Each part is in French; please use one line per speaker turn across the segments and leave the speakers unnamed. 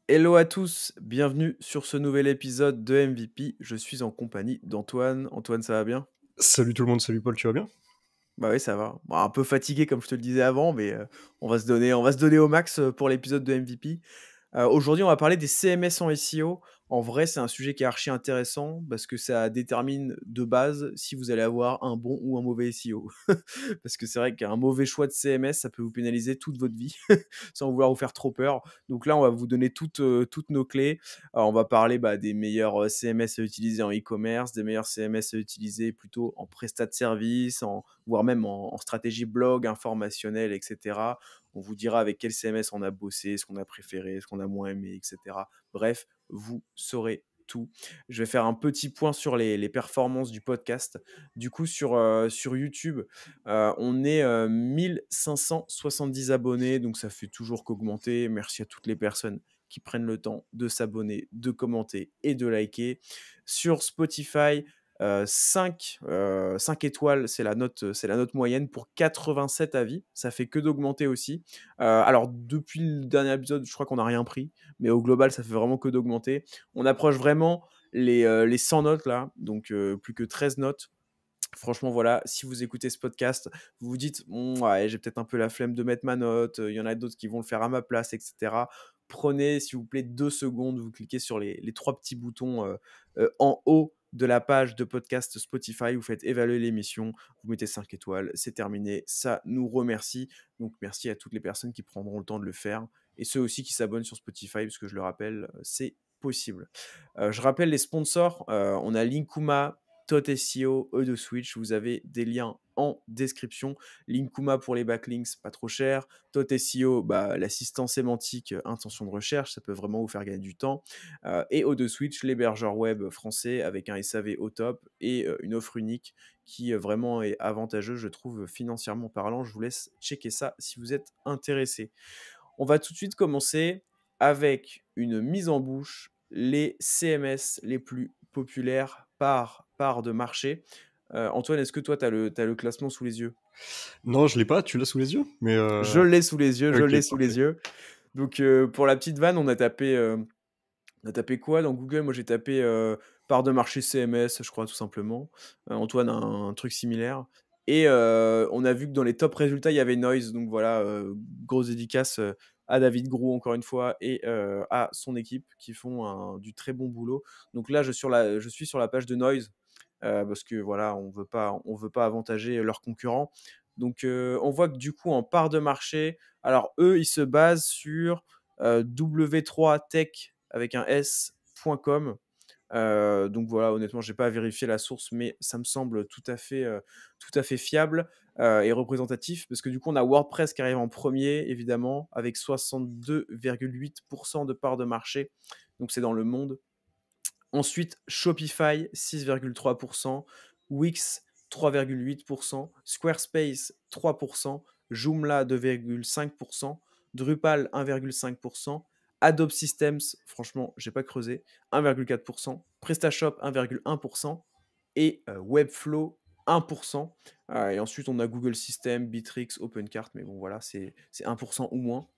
Hello à tous, bienvenue sur ce nouvel épisode de MVP. Je suis en compagnie d'Antoine. Antoine, ça va bien?
Salut tout le monde, salut Paul, tu vas bien?
Bah oui, ça va. Bon, un peu fatigué comme je te le disais avant, mais on va se donner au max pour l'épisode de MVP. Aujourd'hui, on va parler des CMS en SEO. En vrai, c'est un sujet qui est archi intéressant parce que ça détermine de base si vous allez avoir un bon ou un mauvais SEO. Parce que c'est vrai qu'un mauvais choix de CMS, ça peut vous pénaliser toute votre vie, sans vouloir vous faire trop peur. Donc là, on va vous donner toutes nos clés. On va parler des meilleurs CMS à utiliser en e-commerce, des meilleurs CMS à utiliser plutôt en prestat de service, voire même en stratégie blog, informationnelle, etc. On vous dira avec quel CMS on a bossé, ce qu'on a préféré, ce qu'on a moins aimé, etc. Bref, vous saurez tout. Je vais faire un petit point sur les performances du podcast. Du coup, sur YouTube, on est 1570 abonnés, donc ça fait toujours qu'augmenter. Merci à toutes les personnes qui prennent le temps de s'abonner, de commenter et de liker. Sur Spotify, 5 étoiles, c'est la note moyenne pour 87 avis. Ça fait que d'augmenter aussi. Alors, depuis le dernier épisode, je crois qu'on n'a rien pris, mais au global, ça fait vraiment que d'augmenter. On approche vraiment les 100 notes là, donc plus que 13 notes. Franchement, voilà, si vous écoutez ce podcast, vous vous dites ouais, j'ai peut-être un peu la flemme de mettre ma note, il y en a d'autres qui vont le faire à ma place, etc. Prenez, s'il vous plaît, 2 secondes, vous cliquez sur les trois petits boutons en haut de la page de podcast Spotify, vous faites évaluer l'émission, vous mettez 5 étoiles, c'est terminé, ça nous remercie. Donc merci à toutes les personnes qui prendront le temps de le faire et ceux aussi qui s'abonnent sur Spotify, parce que je le rappelle, c'est possible. Je rappelle les sponsors, on a Linkuma, Tot SEO, de Switch, vous avez des liens en description. Linkuma pour les backlinks, pas trop cher. Tot SEO, l'assistant sémantique, intention de recherche, ça peut vraiment vous faire gagner du temps. Et de Switch, l'hébergeur web français avec un SAV au top et une offre unique qui vraiment est avantageuse, je trouve, financièrement parlant. Je vous laisse checker ça si vous êtes intéressé. On va tout de suite commencer avec une mise en bouche, les CMS les plus populaires par part de marché. Antoine, est-ce que toi, tu as le classement sous les yeux?
Non, je l'ai pas, tu l'as sous les yeux? Mais
Je l'ai sous les yeux, je
OK,
l'ai sous
parfait.
les yeux. Donc, pour la petite vanne, on a tapé quoi dans Google? Moi, j'ai tapé part de marché CMS, je crois, tout simplement. Antoine a un truc similaire. Et on a vu que dans les top résultats, il y avait Noise. Donc voilà, grosse dédicace à David Grou, encore une fois, et à son équipe qui font du très bon boulot. Donc là, je suis sur la page de Noise parce que voilà, on veut pas avantager leurs concurrents. Donc on voit que du coup, en part de marché, alors eux, ils se basent sur w3tech avec un s.com. Donc voilà, honnêtement, j'ai pas vérifié la source, mais ça me semble tout à fait fiable et représentatif, parce que du coup, on a WordPress qui arrive en premier, évidemment, avec 62,8% de part de marché. Donc c'est dans le monde. Ensuite, Shopify, 6,3%, Wix, 3,8%, Squarespace, 3%, Joomla, 2,5%, Drupal, 1,5%, Adobe Systems, franchement, j'ai pas creusé, 1,4%, PrestaShop, 1,1% et Webflow, 1%. Et ensuite, on a Google Systems, Bittrex, OpenCart, mais bon, voilà, c'est 1% ou moins.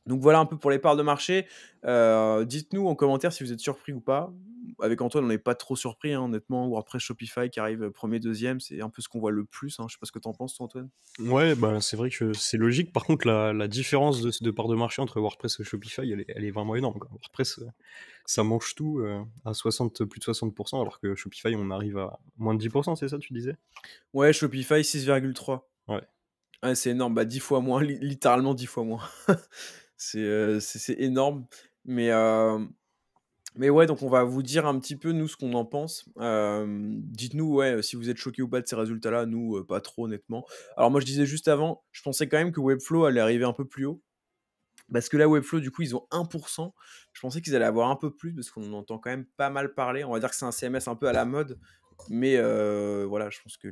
Donc voilà un peu pour les parts de marché. Dites-nous en commentaire si vous êtes surpris ou pas. Avec Antoine, on n'est pas trop surpris, hein, honnêtement. WordPress, Shopify qui arrive premier, deuxième, c'est un peu ce qu'on voit le plus, hein. Je sais pas ce que tu en penses, toi, Antoine.
Ouais, bah, c'est vrai que c'est logique. Par contre, la différence de part de marché entre WordPress et Shopify, elle est vraiment énorme, quoi. WordPress, ça mange tout, à 60 plus de 60, alors que Shopify, on arrive à moins de 10, c'est ça, tu disais?
Ouais, Shopify, 6,3.
Ouais.
Ouais, c'est énorme. 10 fois moins, littéralement 10 fois moins. C'est énorme. Mais, mais ouais, donc on va vous dire un petit peu, nous, ce qu'on en pense. Dites-nous, ouais, si vous êtes choqués ou pas de ces résultats-là. Nous, pas trop, honnêtement. Alors moi, je disais juste avant, je pensais quand même que Webflow allait arriver un peu plus haut. Parce que là, Webflow, du coup, ils ont 1%. Je pensais qu'ils allaient avoir un peu plus, parce qu'on en entend quand même pas mal parler. On va dire que c'est un CMS un peu à la mode. Mais voilà, je pense que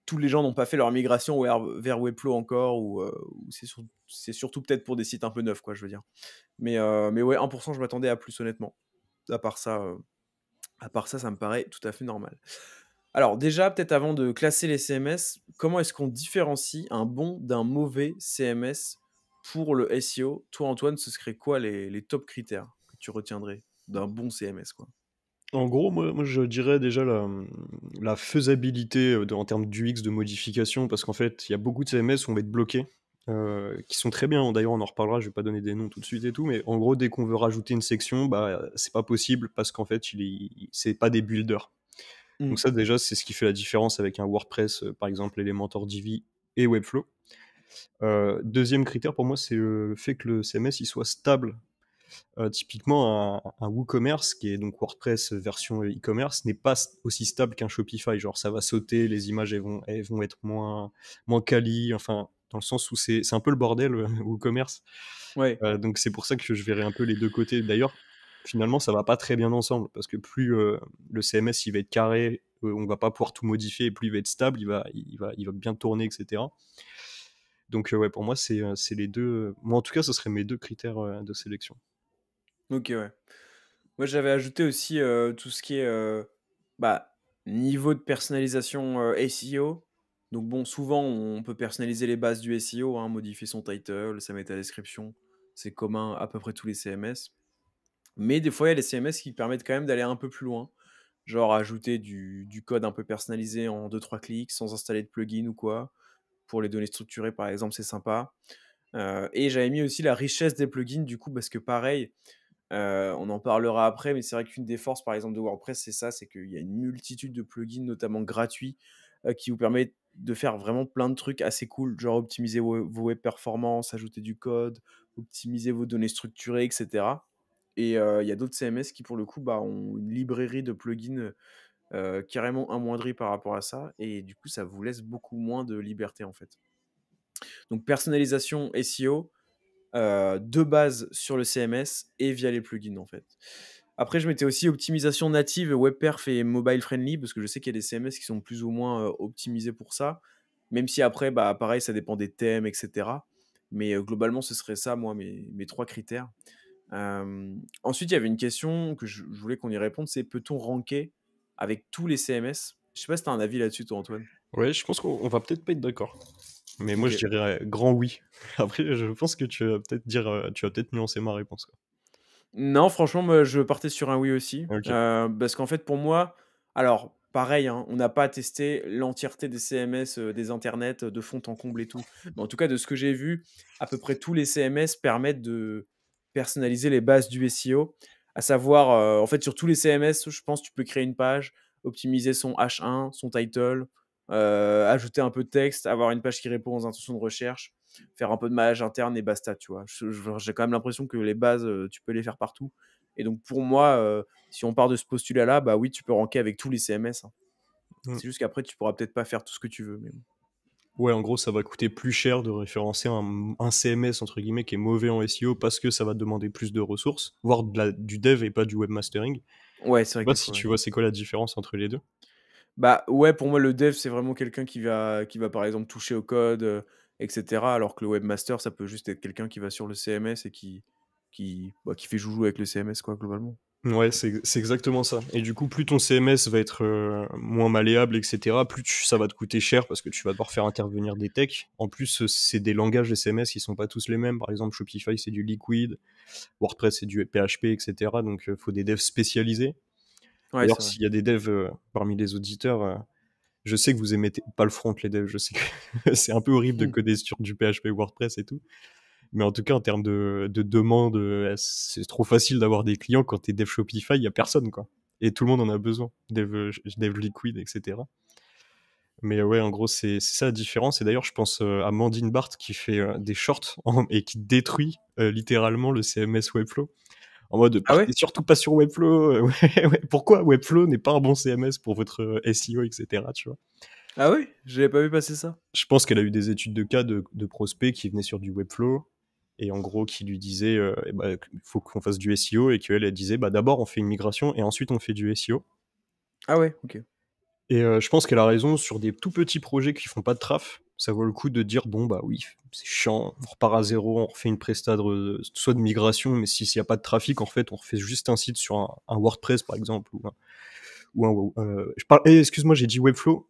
tous les gens n'ont pas fait leur migration vers Webflow encore, ou c'est surtout peut-être pour des sites un peu neufs, quoi, je veux dire. Mais ouais, 1%, je m'attendais à plus, honnêtement. À part ça, ça me paraît tout à fait normal. Alors déjà, peut-être avant de classer les CMS, comment est-ce qu'on différencie un bon d'un mauvais CMS pour le SEO, toi Antoine, ce serait quoi les top critères que tu retiendrais d'un bon CMS, quoi?
En gros, moi je dirais déjà la faisabilité, en termes d'UX, de modification, parce qu'en fait, il y a beaucoup de CMS où on va être bloqué, qui sont très bien, d'ailleurs on en reparlera, je vais pas donner des noms tout de suite et tout, mais en gros, dès qu'on veut rajouter une section, bah, c'est pas possible parce qu'en fait, c'est pas des builders. Donc
Mmh.
ça déjà, c'est ce qui fait la différence avec un WordPress, par exemple Elementor, Divi et Webflow. 2e critère pour moi, c'est le fait que le CMS il soit stable. Typiquement, un WooCommerce, qui est donc WordPress version e-commerce, n'est pas aussi stable qu'un Shopify. Genre, ça va sauter, les images elles vont être moins quali, enfin, dans le sens où c'est un peu le bordel, WooCommerce.
Ouais.
Donc c'est pour ça que je verrai un peu les deux côtés. D'ailleurs, finalement, ça va pas très bien ensemble, parce que plus le CMS il va être carré, on va pas pouvoir tout modifier, et plus il va être stable, il va bien tourner, etc. Donc ouais, pour moi, c'est les deux. Moi, en tout cas, ce seraient mes deux critères de sélection.
OK, ouais. Moi, j'avais ajouté aussi, tout ce qui est, bah, niveau de personnalisation, SEO. Donc bon, souvent, on peut personnaliser les bases du SEO, hein, modifier son title, sa métadescription. C'est commun à peu près tous les CMS. Mais des fois, il y a les CMS qui permettent quand même d'aller un peu plus loin. Genre ajouter du code un peu personnalisé en deux trois clics, sans installer de plugin ou quoi. Pour les données structurées, par exemple, c'est sympa. Et j'avais mis aussi la richesse des plugins, du coup, parce que pareil, on en parlera après, mais c'est vrai qu'une des forces, par exemple, de WordPress, c'est ça, c'est qu'il y a une multitude de plugins, notamment gratuits, qui vous permettent de faire vraiment plein de trucs assez cool, genre optimiser vos web performances, ajouter du code, optimiser vos données structurées, etc. Et il y a d'autres CMS qui, pour le coup, bah, ont une librairie de plugins carrément amoindrie par rapport à ça, et du coup, ça vous laisse beaucoup moins de liberté, en fait. Donc, personnalisation SEO, de base sur le CMS et via les plugins, en fait. Après, je mettais aussi optimisation native, WebPerf et mobile friendly, parce que je sais qu'il y a des CMS qui sont plus ou moins optimisés pour ça. Même si après, bah, pareil, ça dépend des thèmes, etc. Mais globalement, ce serait ça, moi, mes trois critères. Ensuite, il y avait une question que je voulais qu'on y réponde, c'est peut-on ranker avec tous les CMS? Je sais pas si tu as un avis là-dessus, toi, Antoine.
Ouais, je pense qu'on va peut-être pas être d'accord. Mais moi,
Ok.
je dirais grand oui. Après, je pense que tu vas peut-être nuancer ma réponse, quoi.
Non, franchement, moi, je partais sur un oui aussi.
OK.
Parce qu'en fait, pour moi, alors, pareil, hein, on n'a pas testé l'entièreté des CMS, des internets, de fond en comble et tout. Mais en tout cas, de ce que j'ai vu, à peu près tous les CMS permettent de personnaliser les bases du SEO. À savoir, en fait, sur tous les CMS, je pense, tu peux créer une page, optimiser son H1, son title, ajouter un peu de texte, avoir une page qui répond aux intentions de recherche, faire un peu de maillage interne et basta, tu vois. J'ai quand même l'impression que les bases, tu peux les faire partout. Et donc pour moi, si on part de ce postulat-là, bah oui, tu peux ranker avec tous les CMS, hein.
Mmh.
C'est juste qu'après, tu pourras peut-être pas faire tout ce que tu veux. Mais bon.
Ouais, en gros, ça va coûter plus cher de référencer un CMS entre guillemets qui est mauvais en SEO parce que ça va demander plus de ressources, voire du dev et pas du webmastering.
Ouais, c'est vrai
Je sais
que
pas
des
si
fois, ouais.
tu vois c'est quoi la différence entre les deux?
Bah ouais, pour moi, le dev, c'est vraiment quelqu'un qui va par exemple toucher au code, etc. Alors que le webmaster, ça peut juste être quelqu'un qui va sur le CMS et qui fait joujou avec le CMS, quoi, globalement.
Ouais, c'est exactement ça. Et du coup, plus ton CMS va être moins malléable, etc., plus ça va te coûter cher parce que tu vas devoir faire intervenir des techs. En plus, c'est des langages de CMS qui sont pas tous les mêmes. Par exemple, Shopify, c'est du Liquid, WordPress, c'est du PHP, etc. Donc, il faut des devs spécialisés.
Ouais,
D'ailleurs,
c'est vrai.
s'il y a des devs parmi les auditeurs, je sais que vous aimez pas le front, les devs. Je sais que c'est un peu horrible de
Mmh.
coder sur du PHP WordPress et tout. Mais en tout cas, en termes de demande, c'est trop facile d'avoir des clients quand t'es dev Shopify, il y a personne, quoi. Et tout le monde en a besoin. Dev Liquid, etc. Mais ouais, en gros, c'est ça la différence. Et d'ailleurs, je pense à Mandine Bart qui fait des shorts et qui détruit littéralement le CMS Webflow. En mode,
Ah
partez
ouais?
surtout pas sur Webflow. Ouais, ouais. Pourquoi Webflow n'est pas un bon CMS pour votre SEO, etc. Tu vois.
Ah ouais? J'avais pas vu passer ça.
Je pense qu'elle a eu des études de cas de prospects qui venaient sur du Webflow et en gros qui lui disaient eh ben, qu'il faut qu'on fasse du SEO et qu'elle elle disait bah d'abord on fait une migration et ensuite on fait du SEO.
Ah ouais? OK.
Et je pense qu'elle a raison sur des tout petits projets qui font pas de traf. Ça vaut le coup de dire bon bah oui c'est chiant, on repart à zéro, on refait une presta soit de migration, mais s'il n'y a pas de trafic en fait on refait juste un site sur un WordPress par exemple je parle, excuse-moi j'ai dit Webflow.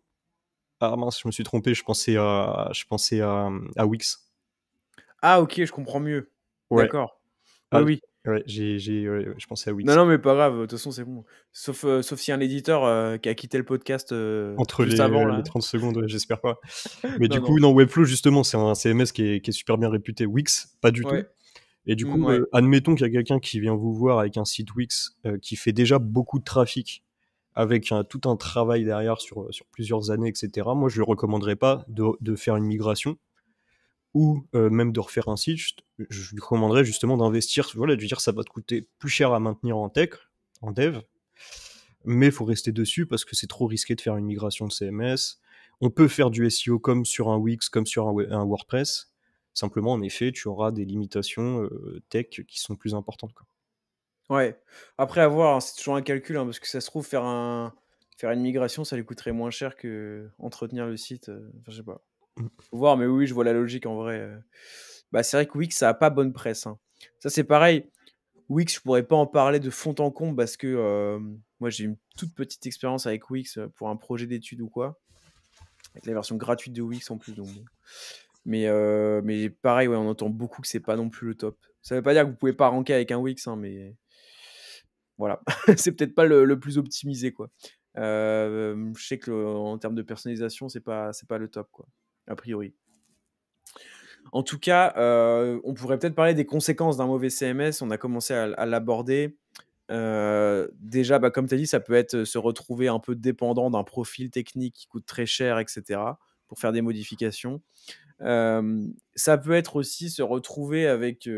Ah mince, je me suis trompé, je pensais à Wix.
Ah OK, je comprends mieux.
Ouais.
D'accord. Oui,
Ah,
oui.
ouais, ouais, je pensais à
Non,
Wix.
non, mais pas grave, de toute façon, c'est bon. Sauf s'il y a un éditeur, qui a quitté le podcast,
Entre
juste avant
les
là.
30 secondes, ouais, j'espère pas. Mais du
Non,
coup,
non.
non, Webflow, justement, c'est un CMS qui est super bien réputé. Wix, pas du
Ouais.
tout. Et du coup,
Ouais.
admettons qu'il y a quelqu'un qui vient vous voir avec un site Wix qui fait déjà beaucoup de trafic, avec tout un travail derrière sur plusieurs années, etc. Moi, je ne lui recommanderais pas de faire une migration ou même de refaire un site. Je lui recommanderais justement d'investir, voilà, de lui dire ça va te coûter plus cher à maintenir en tech, en dev, mais il faut rester dessus parce que c'est trop risqué de faire une migration de CMS. On peut faire du SEO comme sur un Wix, comme sur un WordPress. Simplement, en effet, tu auras des limitations tech qui sont plus importantes, quoi.
Ouais. Après à voir, hein, c'est toujours un calcul, hein, parce que ça se trouve faire une migration, ça lui coûterait moins cher qu'entretenir le site, enfin je sais pas.
Mm.
Faut voir, mais oui, je vois la logique en vrai, Bah, c'est vrai que Wix, ça a pas bonne presse, hein. Ça, c'est pareil, Wix, je pourrais pas en parler de fond en comble parce que, moi, j'ai une toute petite expérience avec Wix, pour un projet d'études ou quoi, avec la version gratuite de Wix en plus, donc bon. Mais pareil, ouais, on entend beaucoup que c'est pas non plus le top. Ça veut pas dire que vous pouvez pas ranker avec un Wix, hein, mais voilà. C'est peut-être pas le plus optimisé, quoi. Je sais qu'en termes de personnalisation, c'est pas le top, quoi, a priori. En tout cas, on pourrait peut-être parler des conséquences d'un mauvais CMS. On a commencé à l'aborder. Déjà, bah, comme tu as dit, ça peut être, se retrouver un peu dépendant d'un profil technique qui coûte très cher et cetera, pour faire des modifications. Ça peut être aussi se retrouver avec,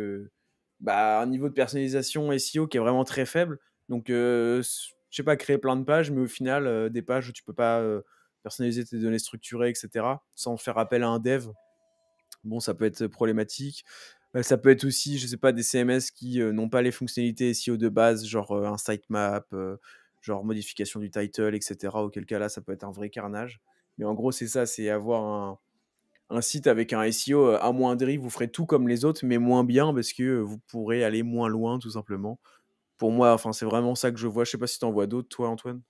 bah, un niveau de personnalisation SEO qui est vraiment très faible. Donc, je sais pas, créer plein de pages, mais au final, des pages où tu peux pas, personnaliser tes données structurées et cetera, sans faire appel à un dev. Bon, ça peut être problématique. Ça peut être aussi, je sais pas, des CMS qui, n'ont pas les fonctionnalités SEO de base, genre, un sitemap, genre modification du title et cetera. Auquel cas là, ça peut être un vrai carnage. Mais en gros, c'est ça, c'est avoir un site avec un SEO, amoindri. Vous ferez tout comme les autres, mais moins bien parce que, vous pourrez aller moins loin tout simplement. Pour moi, enfin, c'est vraiment ça que je vois. Je sais pas si tu en vois d'autres toi, Antoine?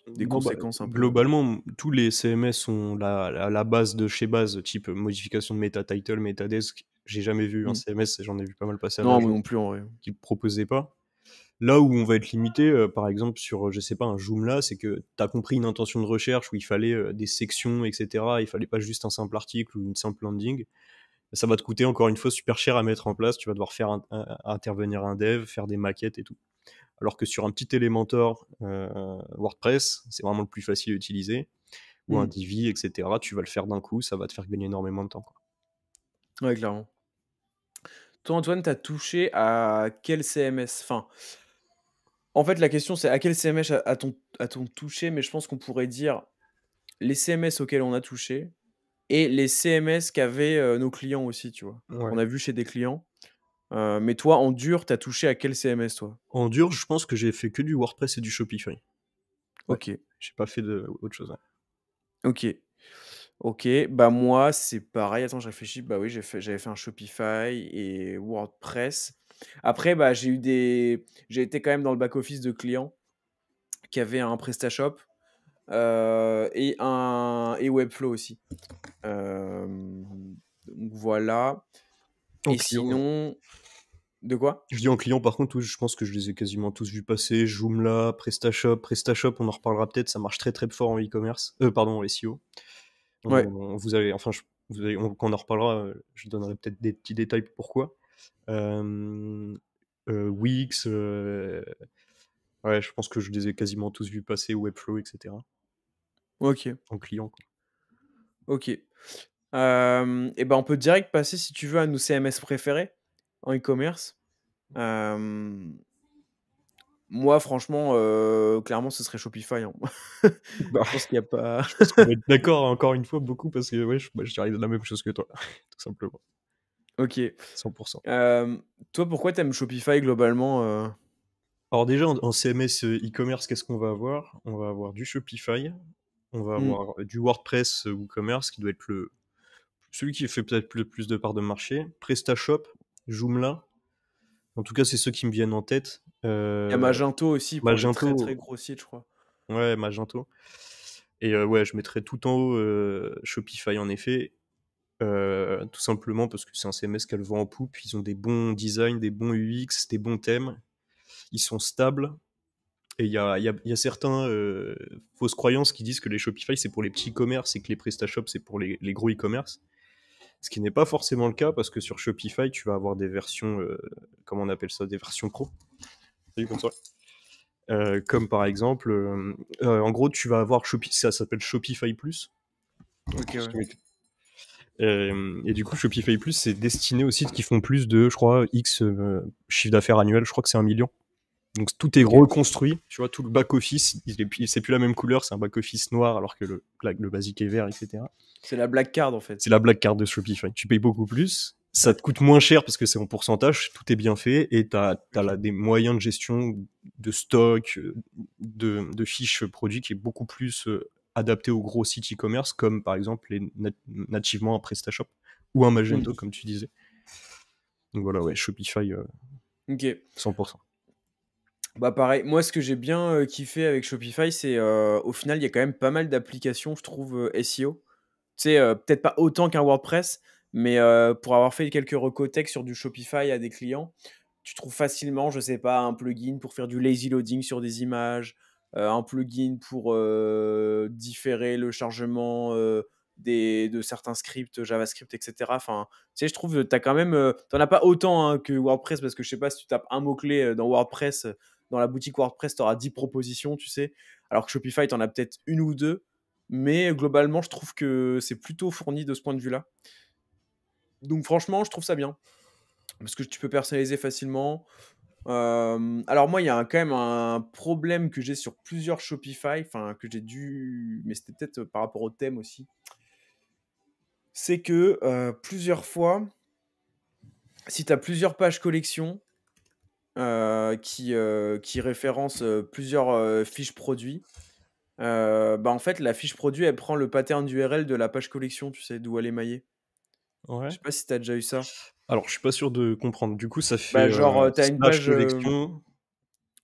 Des
Non, bah,
conséquences un peu,
globalement, tous les CMS sont la base de chez base, type modification de meta title, meta desk. J'ai jamais vu un
mmh.
CMS, j'en ai vu pas mal passer à
Non, moi
l'agence,
non plus en vrai.
qui ne proposait pas. Là où on va être limité, par exemple sur, je sais pas, un Joomla, c'est que tu as compris une intention de recherche où il fallait des sections, etc. Il fallait pas juste un simple article ou une simple landing. Ça va te coûter encore une fois super cher à mettre en place. Tu vas devoir faire intervenir un dev, faire des maquettes et tout. Alors que sur un petit Elementor WordPress, c'est vraiment le plus facile à utiliser, ou un
Mmh.
Divi, etc. Tu vas le faire d'un coup, ça va te faire gagner énormément de temps, quoi.
Ouais, clairement. Toi, Antoine, tu as touché à quel CMS? Enfin, en fait, la question, c'est à quel CMS a-t-on touché? Mais je pense qu'on pourrait dire les CMS auxquels on a touché et les CMS qu'avaient, nos clients aussi, tu vois?
Ouais.
Qu'on a vu chez des clients. Mais toi, en dur, tu as touché à quel CMS, toi?
En dur, je pense que j'ai fait que du WordPress et du Shopify. Ouais,
OK,
j'ai pas fait autre chose. Ouais.
OK, OK. Bah, moi, c'est pareil. Attends, je réfléchis. Bah, oui, j'avais fait un Shopify et WordPress. Après, bah, j'ai été quand même dans le back office de clients qui avaient un PrestaShop. Et Webflow aussi. Donc voilà.
En
Et
client,
sinon, de quoi?
je dis en client, par contre, oui, je pense que je les ai quasiment tous vus passer. Joomla, PrestaShop. PrestaShop, on en reparlera peut-être, ça marche très très fort en e-commerce. Pardon, en SEO.
Ouais.
Vous allez, enfin, quand on en reparlera, je donnerai peut-être des petits détails pourquoi. Euh, Wix, ouais, je pense que je les ai quasiment tous vus passer, Webflow, etc.
OK,
En client, quoi.
OK. Et ben, on peut direct passer, si tu veux, à nos CMS préférés en e-commerce. Hem, Moi, franchement, clairement, ce serait Shopify, hein.
Bah,
Je pense qu'il y a pas
je pense qu'on va être d'accord encore une fois beaucoup parce que ouais, je dirais la même chose que toi, tout simplement,
OK.
100%.
Toi, pourquoi t'aimes Shopify globalement,
Alors déjà en CMS e-commerce, qu'est-ce qu'on va avoir? On va avoir du Shopify, on va
Mmh,
avoir du WordPress WooCommerce qui doit être celui qui fait peut-être le plus de parts de marché, PrestaShop, Joomla. En tout cas, c'est ceux qui me viennent en tête.
il y a Magento aussi pour les très, très
Magento,
gros sites, je crois.
ouais, Magento. Et ouais, je mettrais tout en haut Shopify en effet. tout simplement parce que c'est un CMS qu'elle vend en poupe. Ils ont des bons designs, des bons UX, des bons thèmes. Ils sont stables. Et il y a certains fausses croyances qui disent que les Shopify, c'est pour les petits commerces et que les PrestaShop, c'est pour les gros e-commerce. Ce qui n'est pas forcément le cas parce que sur Shopify, tu vas avoir des versions, comment on appelle ça, des versions pro. T'as vu comme ça comme par exemple, en gros, tu vas avoir ça s'appelle Shopify Plus.
Ok, ouais.
Et du coup, Shopify Plus, c'est destiné aux sites qui font plus de, je crois, X chiffre d'affaires annuel. Je crois que c'est 1 million. Donc tout est
Ok.
reconstruit. Tu vois, tout le back-office, c'est plus la même couleur. C'est un back-office noir alors que le basique est vert, etc.
C'est la black card en fait.
C'est la black card de Shopify. Tu payes beaucoup plus. Ça te coûte moins cher parce que c'est en pourcentage. Tout est bien fait. Et tu as des moyens de gestion de stock, de fiches produits qui est beaucoup plus adapté aux gros sites e-commerce, comme par exemple nativement un PrestaShop ou un Magento, comme tu disais. Donc voilà, ouais, Shopify
Ok.
100%.
Bah pareil, moi ce que j'ai bien kiffé avec Shopify, c'est au final, il y a quand même pas mal d'applications, je trouve, SEO. Tu sais, peut-être pas autant qu'un WordPress, mais pour avoir fait quelques recotech sur du Shopify à des clients, tu trouves facilement, je sais pas, un plugin pour faire du lazy loading sur des images, un plugin pour différer le chargement de certains scripts JavaScript, etc. Enfin, tu sais, je trouve que tu as quand même. T'en as pas autant hein, que WordPress, parce que je sais pas si tu tapes un mot-clé dans WordPress, dans la boutique WordPress, tu auras 10 propositions, tu sais. Alors que Shopify, tu en as peut-être une ou deux. Mais globalement, je trouve que c'est plutôt fourni de ce point de vue-là. Donc franchement, je trouve ça bien. Parce que tu peux personnaliser facilement. Alors moi, il y a quand même un problème que j'ai sur plusieurs Shopify, enfin que j'ai dû... Mais c'était peut-être par rapport au thème aussi. C'est que plusieurs fois, si tu as plusieurs pages collection qui référencent plusieurs fiches produits, bah en fait, la fiche produit, elle prend le pattern d'URL de la page collection, tu sais, d'où elle est maillée. Je
Ouais.
sais pas si tu as déjà eu ça.
Alors, je suis pas sûr de comprendre. Du coup, ça fait
Bah, genre, tu as une
slash
page,
collection.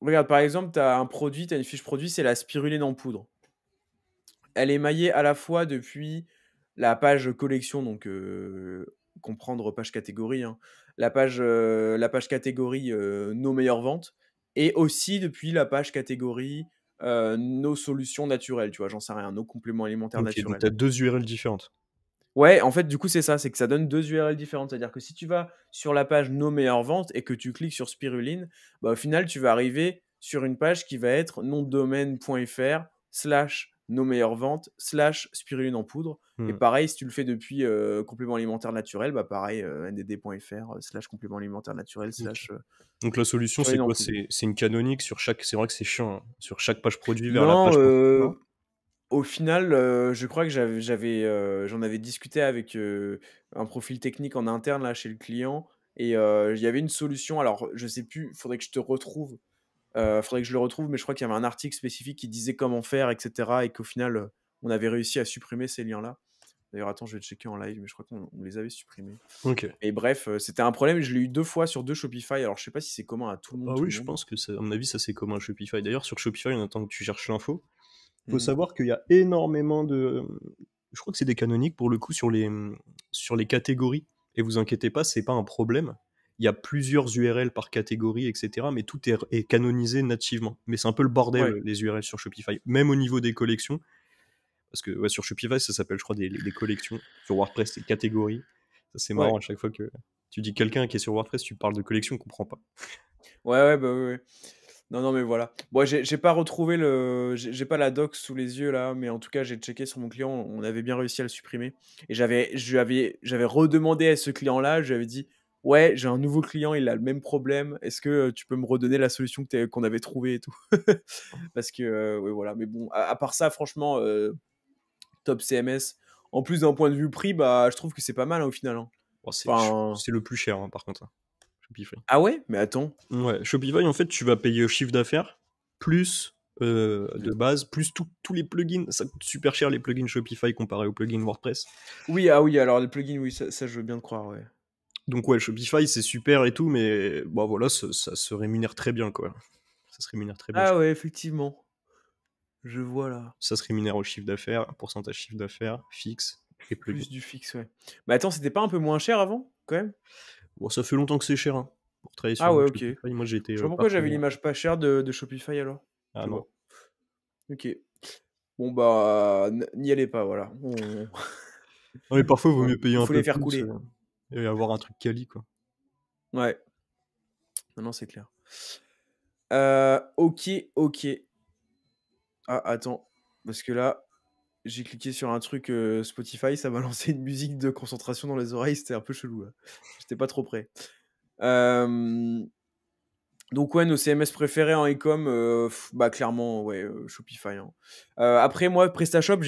regarde, par exemple, tu as un produit, tu as une fiche produit, c'est la spiruline en poudre. Elle est maillée à la fois depuis la page collection, donc comprendre page catégorie, hein, la page catégorie, nos meilleures ventes et aussi depuis la page catégorie, nos solutions naturelles, tu vois? J'en sais rien, nos compléments alimentaires
Ok, donc
naturels.
tu as deux URL différentes.
Ouais, en fait, du coup, c'est ça, c'est que ça donne 2 URL différentes. C'est-à-dire que si tu vas sur la page Nos meilleures ventes et que tu cliques sur spiruline, bah, au final, tu vas arriver sur une page qui va être nomdedomaine.fr/nos meilleures ventes/spiruline en poudre. Et
Hmm.
pareil, si tu le fais depuis complément alimentaire naturel, bah pareil, ndd.fr/complément alimentaire naturel
Ok.
slash
Donc la solution, c'est
spiruline en
quoi?
poudre.
C'est une canonique sur chaque. C'est vrai que c'est chiant, hein. Sur chaque page produit vers la
Non,
page principale. Non.
au final, je crois que j'en avais discuté avec, un profil technique en interne là chez le client et il y avait une solution. Alors je sais plus, faudrait que je le retrouve, mais je crois qu'il y avait un article spécifique qui disait comment faire et cetera et qu'au final, on avait réussi à supprimer ces liens-là. D'ailleurs attends, je vais checker en live, mais je crois qu'on les avait supprimés.
Ok.
Et bref, c'était un problème, je l'ai eu 2 fois sur 2 Shopify. Alors je sais pas si c'est commun à
Ah
tout
oui,
le
je
monde.
pense que à mon avis, ça c'est commun à Shopify. D'ailleurs, sur Shopify, en attendant que tu cherches l'info, faut
Mmh.
savoir qu'il y a énormément de. Je crois que c'est des canoniques pour le coup sur les catégories. Et vous inquiétez pas, c'est pas un problème. Il y a plusieurs URL par catégorie, etc. Mais tout est canonisé nativement. Mais c'est un peu le bordel,
Ouais.
les URL sur Shopify. Même au niveau des collections. Parce que ouais, sur Shopify, ça s'appelle, je crois, des collections. Sur WordPress, c'est catégories. Ça, c'est marrant
Ouais.
à chaque fois que tu dis quelqu'un qui est sur WordPress, tu parles de collection, on comprend pas.
Ouais, ouais, bah, ouais, ouais. Non, non, mais voilà. Bon, j'ai pas retrouvé j'ai pas la doc sous les yeux là, mais en tout cas, j'ai checké sur mon client, on avait bien réussi à le supprimer. Et j'avais redemandé à ce client-là, je lui avais dit, ouais, j'ai un nouveau client, il a le même problème. Est-ce que tu peux me redonner la solution qu'on avait trouvée et tout? Parce que, ouais, voilà. Mais bon, à part ça, franchement, top CMS. En plus d'un point de vue prix, bah, je trouve que c'est pas mal hein, au final, hein.
Bon,
Enfin,
c'est le plus cher, hein, par contre, hein, Shopify.
ah ouais? Mais attends.
Ouais, Shopify, en fait, tu vas payer au chiffre d'affaires, plus de base, plus tous les plugins. Ça coûte super cher les plugins Shopify comparé aux plugins WordPress.
Oui, ah oui, alors les plugins, oui, ça je veux bien te croire, ouais.
Donc ouais, Shopify, c'est super et tout, mais bon, voilà, ça se rémunère très bien, quoi. Ça se rémunère très bien.
Ah ouais, effectivement. Je vois là.
Ça se rémunère au chiffre d'affaires, un pourcentage chiffre d'affaires fixe. les plugins.
Plus du fixe, ouais. Mais attends, c'était pas un peu moins cher avant, quand même?
Bon, ça fait longtemps que c'est cher, hein, pour travailler
Ah
sur un
ouais, OK.
Shopify. Moi, j'étais,
Je sais pas
pas
pourquoi
très
j'avais
loin.
l'image pas chère de Shopify alors.
Ah
Je sais
non.
pas. OK. Bon bah, n'y allez pas, voilà.
Non, mais parfois, il vaut
On
mieux payer
il
un
faut les
peu
faire
plus,
couler.
et avoir un truc quali, quoi.
Ouais. Non, non, c'est clair. OK, OK. Ah, attends, parce que là, j'ai cliqué sur un truc, Spotify, ça m'a lancé une musique de concentration dans les oreilles, c'était un peu chelou, là. J'étais pas trop prêt. Hem, donc ouais, nos CMS préférés en e-com, bah, clairement, ouais, Shopify, hein. Après moi, PrestaShop,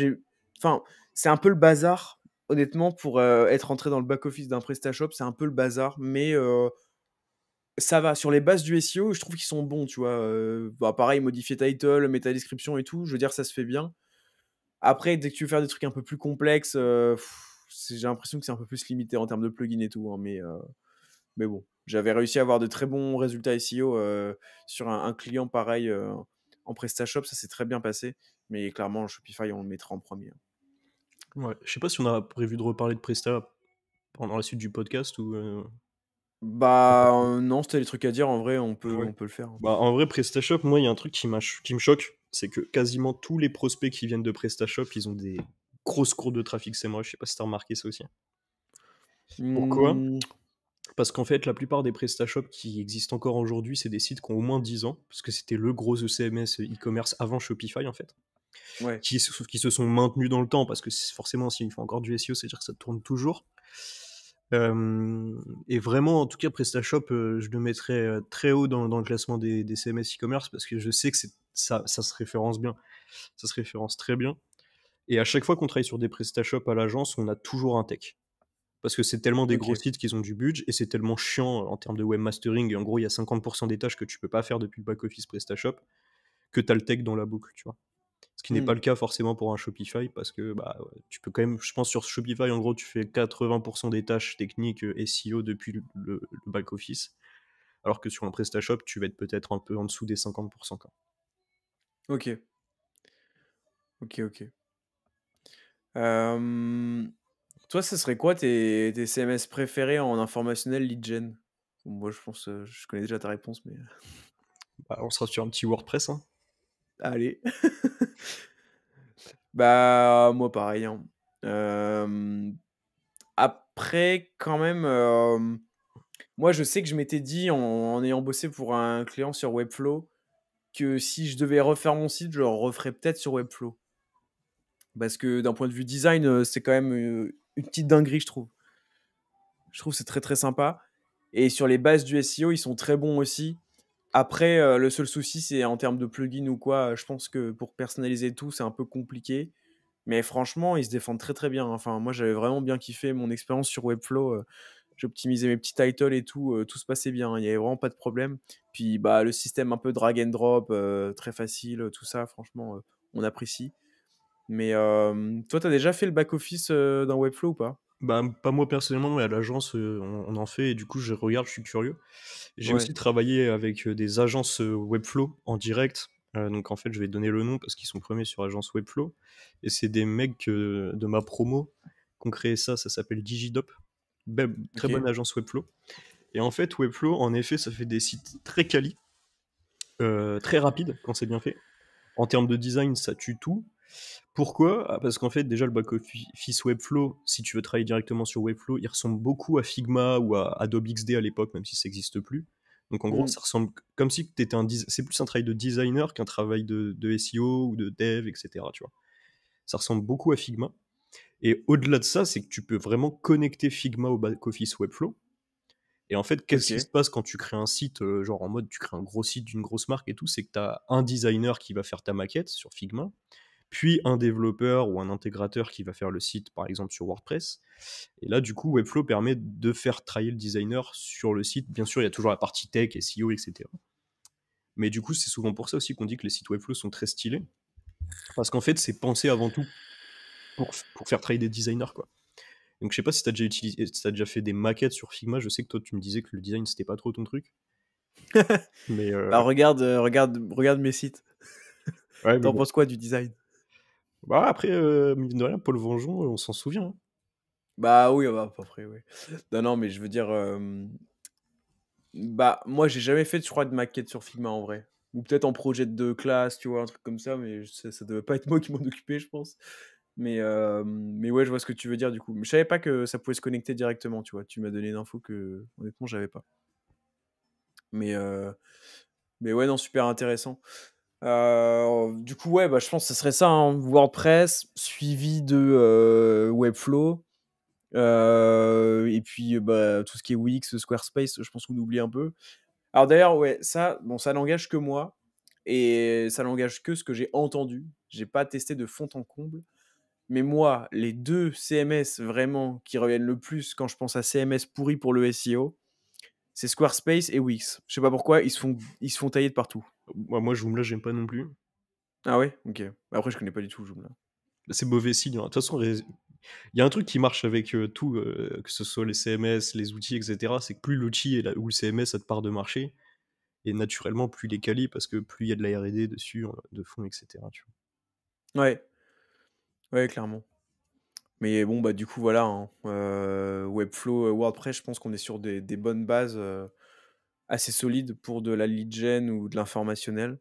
enfin, c'est un peu le bazar, honnêtement, pour, être rentré dans le back office d'un PrestaShop, c'est un peu le bazar, mais ça va. Sur les bases du SEO, je trouve qu'ils sont bons, tu vois? Bah, pareil, modifier title, méta description et tout, je veux dire, ça se fait bien. Après, dès que tu veux faire des trucs un peu plus complexes, j'ai l'impression que c'est un peu plus limité en termes de plugins et tout, hein, mais bon. J'avais réussi à avoir de très bons résultats SEO, sur un client pareil, en PrestaShop, ça s'est très bien passé, mais clairement Shopify, on le mettra en premier, hein.
Ouais, je sais pas si on a prévu de reparler de Presta pendant la suite du podcast ou, ou pas
Bah,
trop?
non, si tu des trucs à dire, en vrai,
Ouais.
on peut le faire, hein.
Bah, en vrai, PrestaShop, moi, il y a un truc qui me choque, c'est que quasiment tous les prospects qui viennent de PrestaShop, ils ont des grosses courbes de trafic SEMrush. Je sais pas si tu remarqué ça aussi? Pourquoi?
Mmh,
Parce qu'en fait, la plupart des PrestaShop qui existent encore aujourd'hui, c'est des sites qui ont au moins 10 ans, parce que c'était le gros ECMS e-commerce avant Shopify, en fait,
ouais,
qui se sont maintenus dans le temps, parce que forcément, s'il faut encore du SEO, c'est-à-dire que ça tourne toujours. Et vraiment, en tout cas, PrestaShop, je le mettrais très haut dans le classement des CMS e-commerce, parce que je sais que ça se référence bien. Ça se référence très bien. Et à chaque fois qu'on travaille sur des PrestaShop à l'agence, on a toujours un tech. Parce que c'est tellement des gros
OK.
sites qu'ils ont du budget et c'est tellement chiant en termes de webmastering. Et en gros, il y a 50% des tâches que tu peux pas faire depuis le back-office PrestaShop que tu as le tech dans la boucle, tu vois. Ce qui n'est pas
Mmh,
le cas forcément pour un Shopify parce que bah, ouais, tu peux quand même, je pense sur Shopify, en gros, tu fais 80% des tâches techniques SEO depuis le back-office. Alors que sur un PrestaShop, tu vas être peut-être un peu en dessous des 50%, quoi.
OK. OK, OK. Hem, Toi, ce serait quoi tes CMS préférés en informationnel lead gen? Bon, moi, je pense, je connais déjà ta réponse, mais
Bah, on sera sur un petit WordPress, hein.
allez. Bah, moi, pareil, hein. Hem, Après, quand même, moi, je sais que je m'étais dit en ayant bossé pour un client sur Webflow, que si je devais refaire mon site, je le referais peut-être sur Webflow. Parce que d'un point de vue design, c'est quand même, une petite dinguerie, je trouve. Je trouve que c'est très, très sympa et sur les bases du SEO, ils sont très bons aussi. Après, le seul souci, c'est en termes de plugins ou quoi, je pense que pour personnaliser tout, c'est un peu compliqué. Mais franchement, ils se défendent très, très bien. Enfin, moi, j'avais vraiment bien kiffé mon expérience sur Webflow, j'optimisais mes petits titles et tout se passait bien, hein. Il y avait vraiment pas de problème. Puis, bah, le système un peu drag and drop, très facile, tout ça, franchement, on apprécie. Mais, toi, tu as déjà fait le back office, dans Webflow ou pas?
Bah, pas moi personnellement, mais à l'agence, on en fait et du coup, je regarde, je suis curieux. J'ai
Ouais,
aussi travaillé avec, des agences, Webflow en direct, donc en fait, je vais donner le nom parce qu'ils sont premiers sur agence Webflow et c'est des mecs, de ma promo qui ont créé ça, ça s'appelle Digidop. Très bonne
OK,
agence Webflow et en fait, Webflow, en effet, ça fait des sites très quali, très rapides quand c'est bien fait. En termes de design, ça tue tout. Pourquoi? Parce qu'en fait, déjà, le back-office Webflow, si tu veux travailler directement sur Webflow, il ressemble beaucoup à Figma ou à Adobe XD à l'époque, même si ça n'existe plus. Donc en gros,
mmh,
ça ressemble comme si tu étais c'est plus un travail de designer qu'un travail de SEO ou de dev, etc. Tu vois. Ça ressemble beaucoup à Figma. Et au-delà de ça, c'est que tu peux vraiment connecter Figma au back-office Webflow. Et en fait, qu'est-ce qui
OK,
se passe quand tu crées un site, genre en mode tu crées un gros site d'une grosse marque et tout, c'est que tu as un designer qui va faire ta maquette sur Figma, puis un développeur ou un intégrateur qui va faire le site, par exemple sur WordPress. Et là, du coup, Webflow permet de faire travailler le designer sur le site. Bien sûr, il y a toujours la partie tech, SEO, etc. Mais du coup, c'est souvent pour ça aussi qu'on dit que les sites Webflow sont très stylés. Parce qu'en fait, c'est pensé avant tout pour faire travailler des designers, quoi. Donc, je sais pas si tu as déjà utilisé, si t'as déjà fait des maquettes sur Figma. Je sais que toi, tu me disais que le design, c'était pas trop ton truc. Mais
bah, regarde mes sites.
ouais,
Tu
mais
en
bon.
penses quoi du design?
Bah, après, mine de rien, Paul Vengeon, on s'en souvient, hein.
Bah oui, bah, à peu près, ouais. Non, non, mais je veux dire, bah, moi, j'ai jamais fait, je crois, de maquette sur Figma en vrai. Ou peut-être en projet de classe, tu vois, un truc comme ça, mais ça devait pas être moi qui m'en occupais, je pense. Mais ouais, je vois ce que tu veux dire du coup. Mais je savais pas que ça pouvait se connecter directement, tu vois. Tu m'as donné une info que, honnêtement, j'avais pas. Mais, euh, mais ouais, non, super intéressant. Du coup, ouais, bah, je pense que ce serait ça, hein, WordPress, suivi de Webflow. Et puis, bah, tout ce qui est Wix, Squarespace, je pense qu'on oublie un peu. Alors d'ailleurs, ouais, ça, bon, ça n'engage que moi. Et ça n'engage que ce que j'ai entendu. J'ai pas testé de fond en comble. Mais moi, les deux CMS vraiment qui reviennent le plus quand je pense à CMS pourri pour le SEO, c'est Squarespace et Wix. Je sais pas pourquoi, ils se font tailler de partout.
Moi, Joomla, j'aime pas non plus.
Ah ouais? Ok. Après, je connais pas du tout Joomla.
C'est mauvais signe, hein. De toute façon, il y a un truc qui marche avec tout, que ce soit les CMS, les outils, etc. C'est que plus l'outil ou le CMS a de part de marché, et naturellement, plus il est quali, parce que plus il y a de la R&D dessus, de fond, etc. Tu
Ouais, ouais, clairement. Mais bon, bah du coup, voilà, hein. Webflow, WordPress, je pense qu'on est sur des bonnes bases assez solides pour de la lead gen ou de l'informationnel.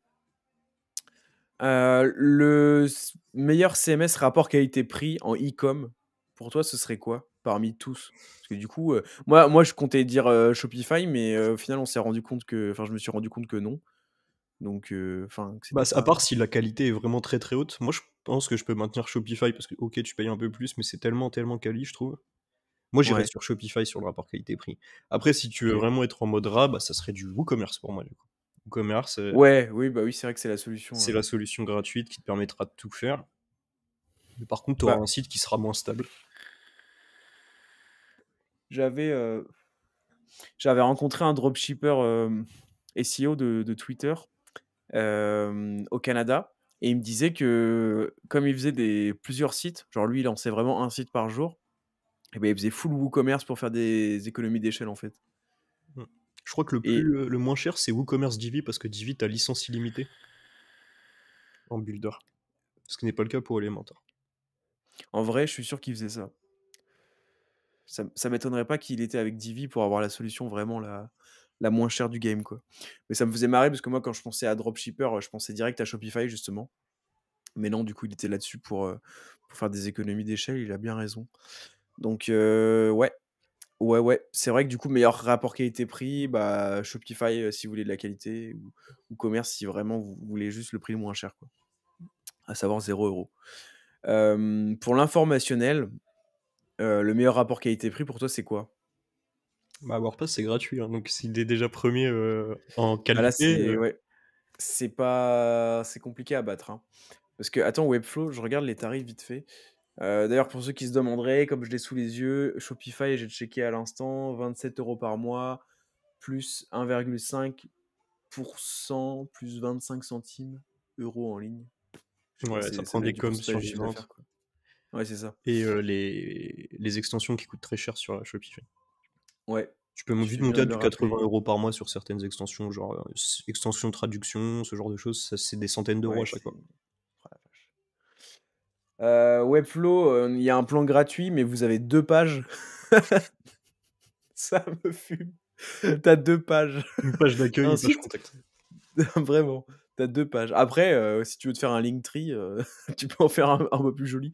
Meilleur CMS rapport qualité-prix en e-com, pour toi, ce serait quoi parmi tous? Parce que du coup, moi, je comptais dire Shopify, mais au final, on s'est rendu compte que, enfin, je me suis rendu compte que non. Donc, enfin, que
Bah,
c'était
à
pas.
part si la qualité est vraiment très très haute, moi je pense que je peux maintenir Shopify parce que, ok, tu payes un peu plus, mais c'est tellement tellement quali, je trouve. Moi, j'irais
Ouais,
sur Shopify sur le rapport qualité-prix. Après, si tu veux
ok.
vraiment être en mode rat, bah, ça serait du WooCommerce pour moi, du coup. WooCommerce,
Ouais, oui, bah oui, c'est vrai que c'est la solution.
c'est la solution gratuite qui te permettra de tout faire. Mais par contre, tu auras
Bah,
un site qui sera moins stable.
j'avais j'avais rencontré un dropshipper SEO de Twitter au Canada. Et il me disait que comme il faisait plusieurs sites, genre lui il lançait vraiment un site par jour, et ben il faisait full WooCommerce pour faire des économies d'échelle en fait.
Mm. Je crois que
Et
le moins cher, c'est WooCommerce Divi parce que Divi, t'as licence illimitée en builder. Ce qui n'est pas le cas pour Elementor.
en vrai, je suis sûr qu'il faisait ça. Ça m'étonnerait pas qu'il était avec Divi pour avoir la solution vraiment la moins chère du game, quoi. Mais ça me faisait marrer parce que moi, quand je pensais à dropshipper, je pensais direct à Shopify justement. Mais non, du coup, il était là-dessus pour faire des économies d'échelle. Il a bien raison. Donc, ouais. Ouais, ouais. C'est vrai que du coup, meilleur rapport qualité-prix, bah, Shopify si vous voulez de la qualité, ou commerce si vraiment vous voulez juste le prix le moins cher, quoi. À savoir 0 €. Pour l'informationnel, le meilleur rapport qualité-prix pour toi, c'est quoi?
Bah, WordPress, c'est gratuit, hein, donc s'il est déjà premier en
Ah là,
qualité,
c'est ouais, c'est compliqué à battre, hein. Parce que attends, Webflow, je regarde les tarifs vite fait. D'ailleurs, pour ceux qui se demanderaient, comme je l'ai sous les yeux, Shopify, j'ai checké à l'instant, 27 € par mois, plus 1,5% plus 25 centimes euros en ligne. Je sais pas,
ouais, ça
ça
prend
doit
des
être du
coms
pourcentage
sur
du chiffre d'affaires,
Vivante
quoi. Ouais, c'est ça.
et les extensions qui coûtent très cher sur Shopify.
Ouais,
Tu peux
tu
vite
fais bien
monter
de
à
le
du 80
rappeler.
€ par mois sur certaines extensions, genre extension traduction, ce genre de choses, ça c'est des centaines d'euros à
Ouais,
chaque
c'est
fois.
oh la vache. Webflow, il y a un plan gratuit, mais vous avez 2 pages. Ça me fume. Tu as 2 pages.
Une page d'accueil,
Un
une page
site
contact.
vraiment, tu as 2 pages. Après, si tu veux te faire un Linktree, tu peux en faire un peu plus joli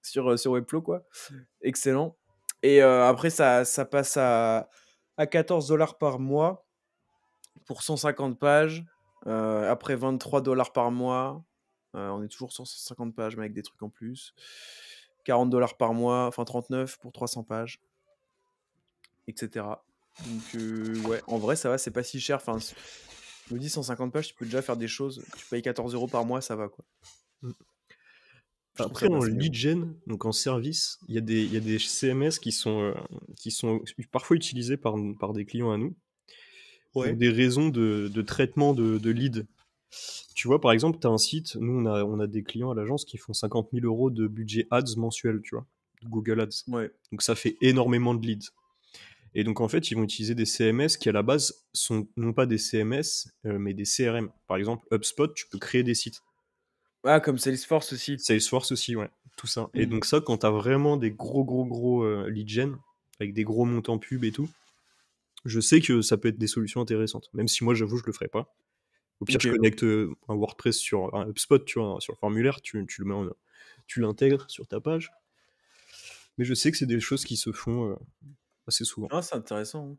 sur Webflow, quoi. Excellent. Et après ça passe à 14 $ par mois pour 150 pages. Après 23 $ par mois. On est toujours sur 150 pages, mais avec des trucs en plus. 40 $ par mois, enfin 39 pour 300 pages, etc. Donc, ouais, en vrai, ça va, c'est pas si cher. Enfin, je me dis 150 pages, tu peux déjà faire des choses. Tu payes 14 € par mois, ça va, quoi.
Mm.
Je trouve
Après,
ça
en
passe, mais
lead
bon.
gen, donc en service, il y a des CMS qui sont parfois utilisés par des clients à nous pour
Ouais.
des raisons de traitement de lead. Tu vois, par exemple, tu as un site, nous on a des clients à l'agence qui font 50 000 € de budget ads mensuel, tu vois, Google Ads.
Ouais.
Donc ça fait énormément de leads. Et donc en fait, ils vont utiliser des CMS qui à la base sont non pas des CMS, mais des CRM. Par exemple, HubSpot, tu peux créer des sites.
Ah, comme Salesforce aussi.
Salesforce aussi, ouais, tout ça. Et
Mm.
donc ça, quand t'as vraiment des gros lead gen, avec des gros montants pub et tout, je sais que ça peut être des solutions intéressantes. Même si moi, j'avoue, je le ferai pas. Au pire, je
Ok.
connecte un WordPress sur un HubSpot, tu vois, sur le formulaire, tu le mets tu l'intègres sur ta page. Mais je sais que c'est des choses qui se font assez souvent.
Ah, c'est intéressant, hein.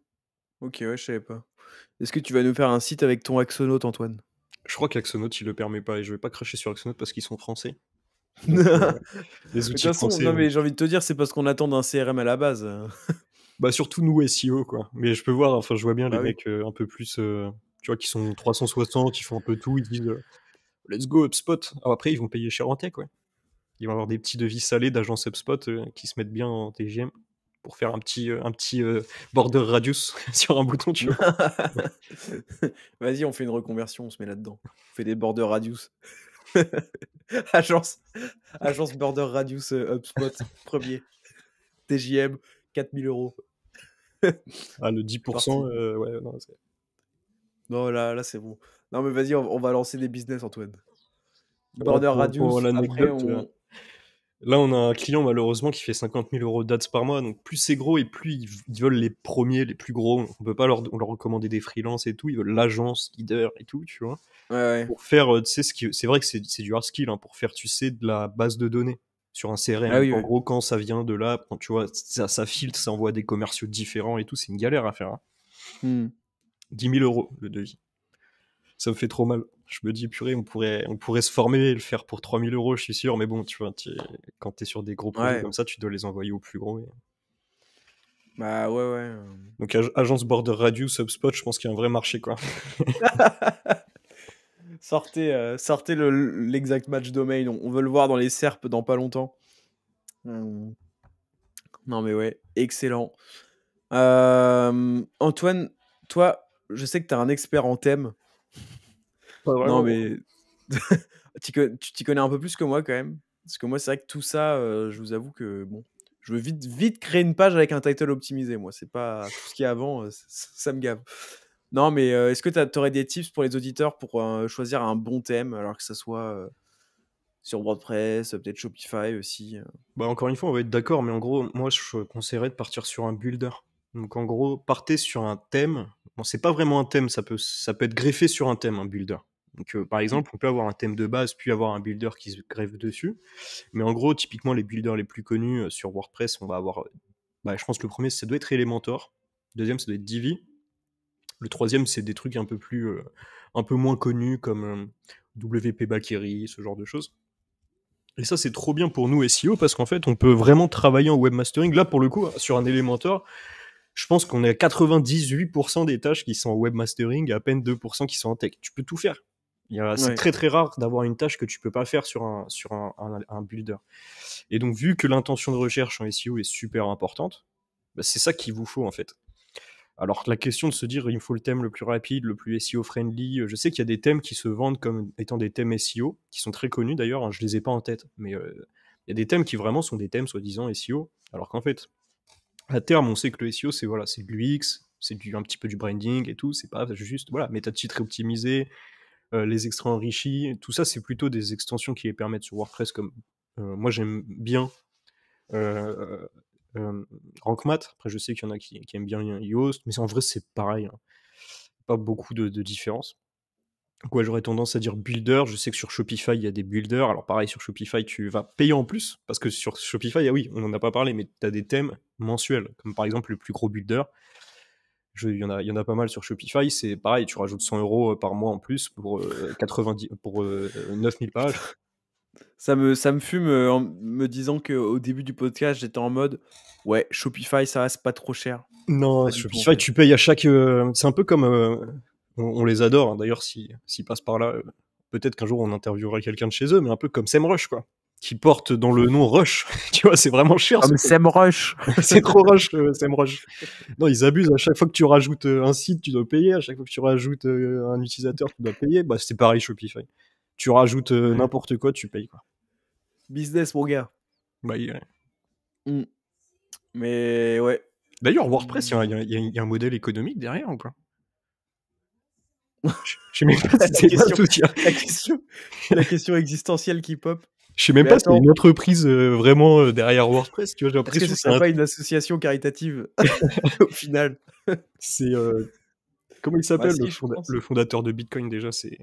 Ok, ouais, je savais pas. Est-ce que tu vas nous faire un site avec ton Axonote, Antoine?
Je crois qu'Axonote, il le permet pas, et je vais pas cracher sur Axonote parce qu'ils sont français.
De
Donc, les
toute
outils
façon,
français,
non mais j'ai envie de te dire, c'est parce qu'on attend d'un CRM à la base.
bah surtout nous SEO, quoi. Mais je peux voir, enfin, je vois bien les
Bah oui.
mecs un peu plus, tu vois, qui sont 360, qui font un peu tout, ils disent let's go HubSpot. Alors après, ils vont payer cher en tech, ouais. Ils vont avoir des petits devis salés d'agence HubSpot qui se mettent bien en TGM pour faire un petit border radius sur un bouton, tu vois.
Vas-y, on fait une reconversion, on se met là-dedans. On fait des border radius. Agence, agence border radius HubSpot, premier. TJM, 4 000 euros.
Ah, le
C'est parti.
10%, ouais, non,
Non, là, c'est bon. Non, mais vas-y, on va lancer des business, Antoine.
voilà,
Border
pour
radius, après,
l'anecdote,
on.
là, on a un client malheureusement qui fait 50 000 euros d'ads par mois, donc plus c'est gros et plus ils veulent les premiers, les plus gros. On peut pas on leur recommander des freelances et tout, ils veulent l'agence, leader et tout, tu vois.
Ouais, ouais.
Pour faire, tu sais, c'est vrai que c'est du hard skill, hein, pour faire, tu sais, de la base de données sur un CRM.
Ah
Donc
oui,
en
oui.
gros, quand ça vient de là, quand tu vois, ça filtre, ça envoie des commerciaux différents et tout, c'est une galère à faire, hein.
Hmm.
10 000 euros le devis. Ça me fait trop mal. Je me dis, purée, on pourrait se former et le faire pour 3 000 euros, je suis sûr, mais bon, tu vois, quand t'es sur des gros projets
Ouais.
comme ça, tu dois les envoyer au plus gros.
Bah ouais, ouais.
Donc agence Border Radius, HubSpot, je pense qu'il y a un vrai marché, quoi.
Sortez l'exact match domain. On veut le voir dans les SERP dans pas longtemps. Hmm. Non, mais ouais, excellent. Antoine, toi, je sais que tu es un expert en thème.
Pas
Non,
vraiment.
mais tu t'y connais un peu plus que moi quand même. Parce que moi, c'est vrai que tout ça, je vous avoue que bon, je veux vite créer une page avec un title optimisé. Moi, c'est pas tout ce qu'il y a avant, ça me gave. Non, mais est-ce que tu aurais des tips pour les auditeurs pour choisir un bon thème, alors que ça soit sur WordPress, peut-être Shopify aussi.
Bah encore une fois, on va être d'accord, mais en gros, moi je conseillerais de partir sur un builder. Donc en gros, partez sur un thème. Bon, c'est pas vraiment un thème, ça peut être greffé sur un thème, un builder. Donc par
Mm.
exemple, on peut avoir un thème de base, puis avoir un builder qui se greffe dessus. Mais en gros, typiquement, les builders les plus connus sur WordPress, on va avoir. Bah, je pense que le premier, ça doit être Elementor. Le deuxième, ça doit être Divi. Le troisième, c'est des trucs un peu moins connus comme WP Bakery, ce genre de choses. Et ça, c'est trop bien pour nous SEO parce qu'en fait, on peut vraiment travailler en webmastering. Là, pour le coup, sur un Elementor, je pense qu'on est à 98% des tâches qui sont en webmastering et à peine 2% qui sont en tech. Tu peux tout faire. C'est
Ouais.
très très rare d'avoir une tâche que tu peux pas faire sur un builder. Et donc, vu que l'intention de recherche en SEO est super importante, bah, c'est ça qu'il vous faut en fait. Alors la question de se dire il me faut le thème le plus rapide, le plus SEO friendly, je sais qu'il y a des thèmes qui se vendent comme étant des thèmes SEO, qui sont très connus d'ailleurs, hein, je les ai pas en tête, mais il y a des thèmes qui vraiment sont des thèmes soi-disant SEO, alors qu'en fait, à terme, on sait que le SEO, c'est voilà, c'est de l'UX, c'est un petit peu du branding et tout, c'est pas juste voilà, méta de titre optimisée, les extraits enrichis, tout ça c'est plutôt des extensions qui les permettent sur WordPress comme moi j'aime bien euh, Rank Math. Après, je sais qu'il y en a qui aiment bien Yoast, mais en vrai, c'est pareil, hein. Pas beaucoup de différence. Donc, ouais, j'aurais tendance à dire builder. Je sais que sur Shopify, il y a des builders. Alors, pareil, sur Shopify, tu vas payer en plus, parce que sur Shopify, ah oui, on n'en a pas parlé, mais tu as des thèmes mensuels, comme par exemple le plus gros builder. Il y en a pas mal sur Shopify. C'est pareil, tu rajoutes 100 euros par mois en plus pour 90, pour 9000 pages.
Ça me fume en me disant qu'au début du podcast, j'étais en mode ouais, Shopify, ça reste pas trop cher.
Non,
Pas du tout en
Shopify,
fait.
tu payes à chaque. C'est un peu comme. On les adore, hein. D'ailleurs, s'ils passent par là, peut-être qu'un jour on interviewera quelqu'un de chez eux, mais un peu comme SEMrush, quoi. Qui porte dans le nom Rush. Tu vois, c'est vraiment cher ce
Comme
truc.
SEMrush.
C'est trop Rush, SEMrush. Non, ils abusent. À chaque fois que tu rajoutes un site, tu dois payer. À chaque fois que tu rajoutes un utilisateur, tu dois payer. Bah, c'est pareil, Shopify. Tu rajoutes n'importe quoi, tu payes, quoi.
Business, mon gars.
Bah, ouais.
Mm. Mais ouais.
D'ailleurs, WordPress, il y a un modèle économique derrière ou pas? Je sais même pas si
La
c'est une
question,
associa
la question, la question existentielle qui pop.
je sais même
Mais
pas si c'est
attends,
une entreprise, vraiment, derrière WordPress, tu vois? J'ai
est-ce que
l'impression
ce
que c'est
serait
un
pas une association caritative au final?
c'est, comment il
Bah
s'appelle
si, je
le
pense.
fondateur de Bitcoin déjà? C'est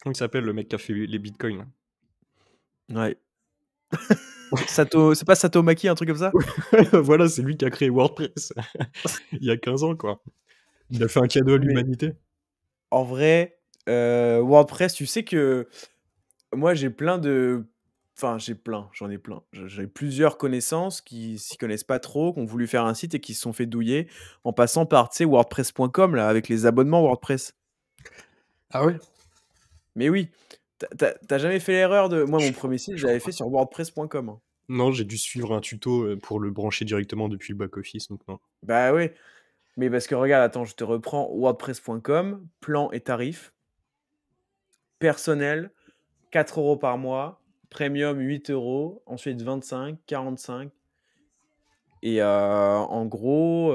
comment il s'appelle le mec qui a fait les bitcoins là?
Ouais. C'est pas Satomaki, un truc comme ça?
Voilà, c'est lui qui a créé WordPress il y a 15 ans, quoi. Il a fait un cadeau à
Mais
l'humanité.
en vrai, WordPress, tu sais que moi j'ai plein de enfin j'en ai plein. J'ai plusieurs connaissances qui s'y connaissent pas trop, qui ont voulu faire un site et qui se sont fait douiller en passant par, tu sais, wordpress.com là, avec les abonnements WordPress.
Ah ouais?
Mais oui, tu as jamais fait l'erreur de moi mon premier site,
Je
je
crois
l'avais fait
pas.
sur wordpress.com, hein.
Non, j'ai dû suivre un tuto, pour le brancher directement depuis le back office, donc non.
Bah ouais, mais parce que regarde, attends, je te reprends wordpress.com, plan et tarifs, personnel, 4 € par mois, premium 8 €, ensuite 25, 45 et en gros,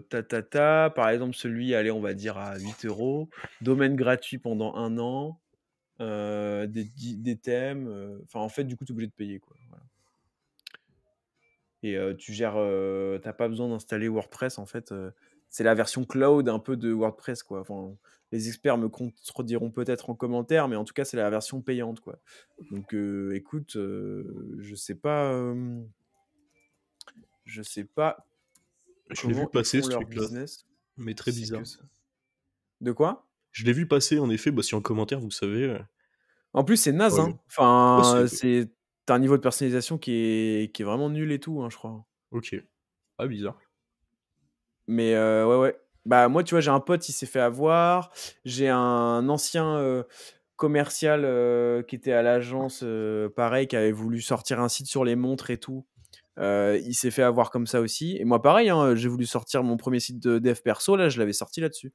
par exemple celui, allez, on va dire à 8 €, domaine gratuit pendant 1 an, des thèmes, enfin en fait du coup tu es obligé de payer quoi, voilà. Et tu gères, tu pas besoin d'installer WordPress en fait, c'est la version cloud un peu de WordPress quoi. Enfin, les experts me contrediront peut-être en commentaire, mais en tout cas c'est la version payante quoi. Donc écoute, je sais pas
Je l'ai vu
comment ils
passer
font
ce
leur
truc-là,
business,
mais très
si c'est que
bizarre.
ça. De quoi?
Je l'ai vu passer en effet, bah, si en commentaire vous savez,
En plus c'est naze,
ouais,
hein.
ouais, c'est
Enfin, tu un niveau de personnalisation qui est vraiment nul et tout, hein, je crois.
OK. Ah bizarre.
Mais ouais, ouais. Bah, moi, tu vois, j'ai un pote, il s'est fait avoir. J'ai un ancien, commercial, qui était à l'agence, pareil, qui avait voulu sortir un site sur les montres et tout. Il s'est fait avoir comme ça aussi et moi pareil, hein, j'ai voulu sortir mon premier site de dev perso, là, je l'avais sorti là-dessus.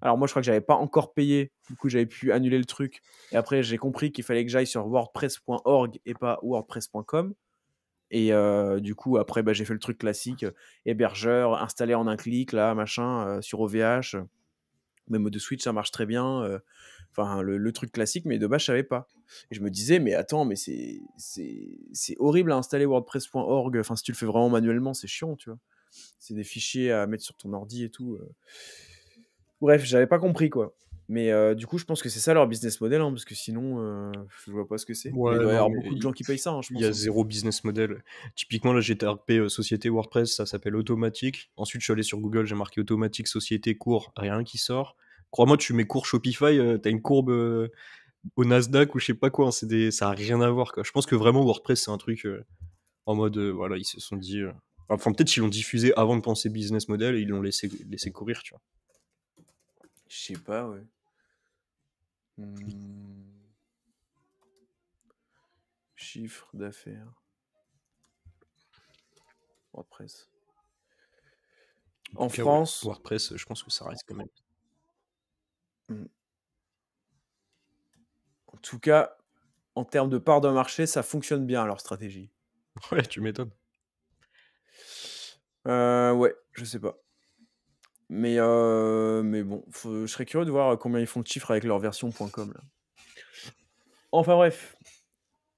Alors moi, je crois que j'avais pas encore payé, du coup, j'avais pu annuler le truc et après j'ai compris qu'il fallait que j'aille sur wordpress.org et pas wordpress.com. Et du coup, après, bah, j'ai fait le truc classique, hébergeur, installé en un clic, là, machin, sur OVH, même de Switch, ça marche très bien. Enfin, le truc classique, mais de base, je savais pas. Et je me disais, mais attends, mais c'est horrible à installer WordPress.org. Enfin, si tu le fais vraiment manuellement, c'est chiant, tu vois. C'est des fichiers à mettre sur ton ordi et tout. Bref, j'avais pas compris, quoi. Mais du coup, je pense que c'est ça leur business model, hein, parce que sinon, je vois pas ce que c'est. Mais il
Ouais,
doit y
non,
avoir
mais
beaucoup de gens qui payent ça, hein, je
il y a
pense, hein.
0 business model. Typiquement, là, j'ai tapé, société WordPress, ça s'appelle Automatic. Ensuite, je suis allé sur Google, j'ai marqué Automatic société cours, rien qui sort. Crois-moi, tu mets cours Shopify, tu une courbe, au Nasdaq ou je sais pas quoi, hein, ça a rien à voir, quoi. Je pense que vraiment WordPress, c'est un truc, en mode, voilà, ils se sont dit, enfin, peut-être qu'ils l'ont diffusé avant de penser business model et ils l'ont laissé courir, tu vois?
Je sais pas, ouais. Mmh. Chiffre d'affaires, WordPress.
En
En
tout cas, ouais,
France,
WordPress, je pense que ça reste quand même
mmh, en tout cas, en termes de part de marché, ça fonctionne bien leur stratégie.
ouais, tu m'étonnes.
Ouais, je sais pas. Mais bon, je serais curieux de voir combien ils font de chiffres avec leur version .com là. Enfin bref,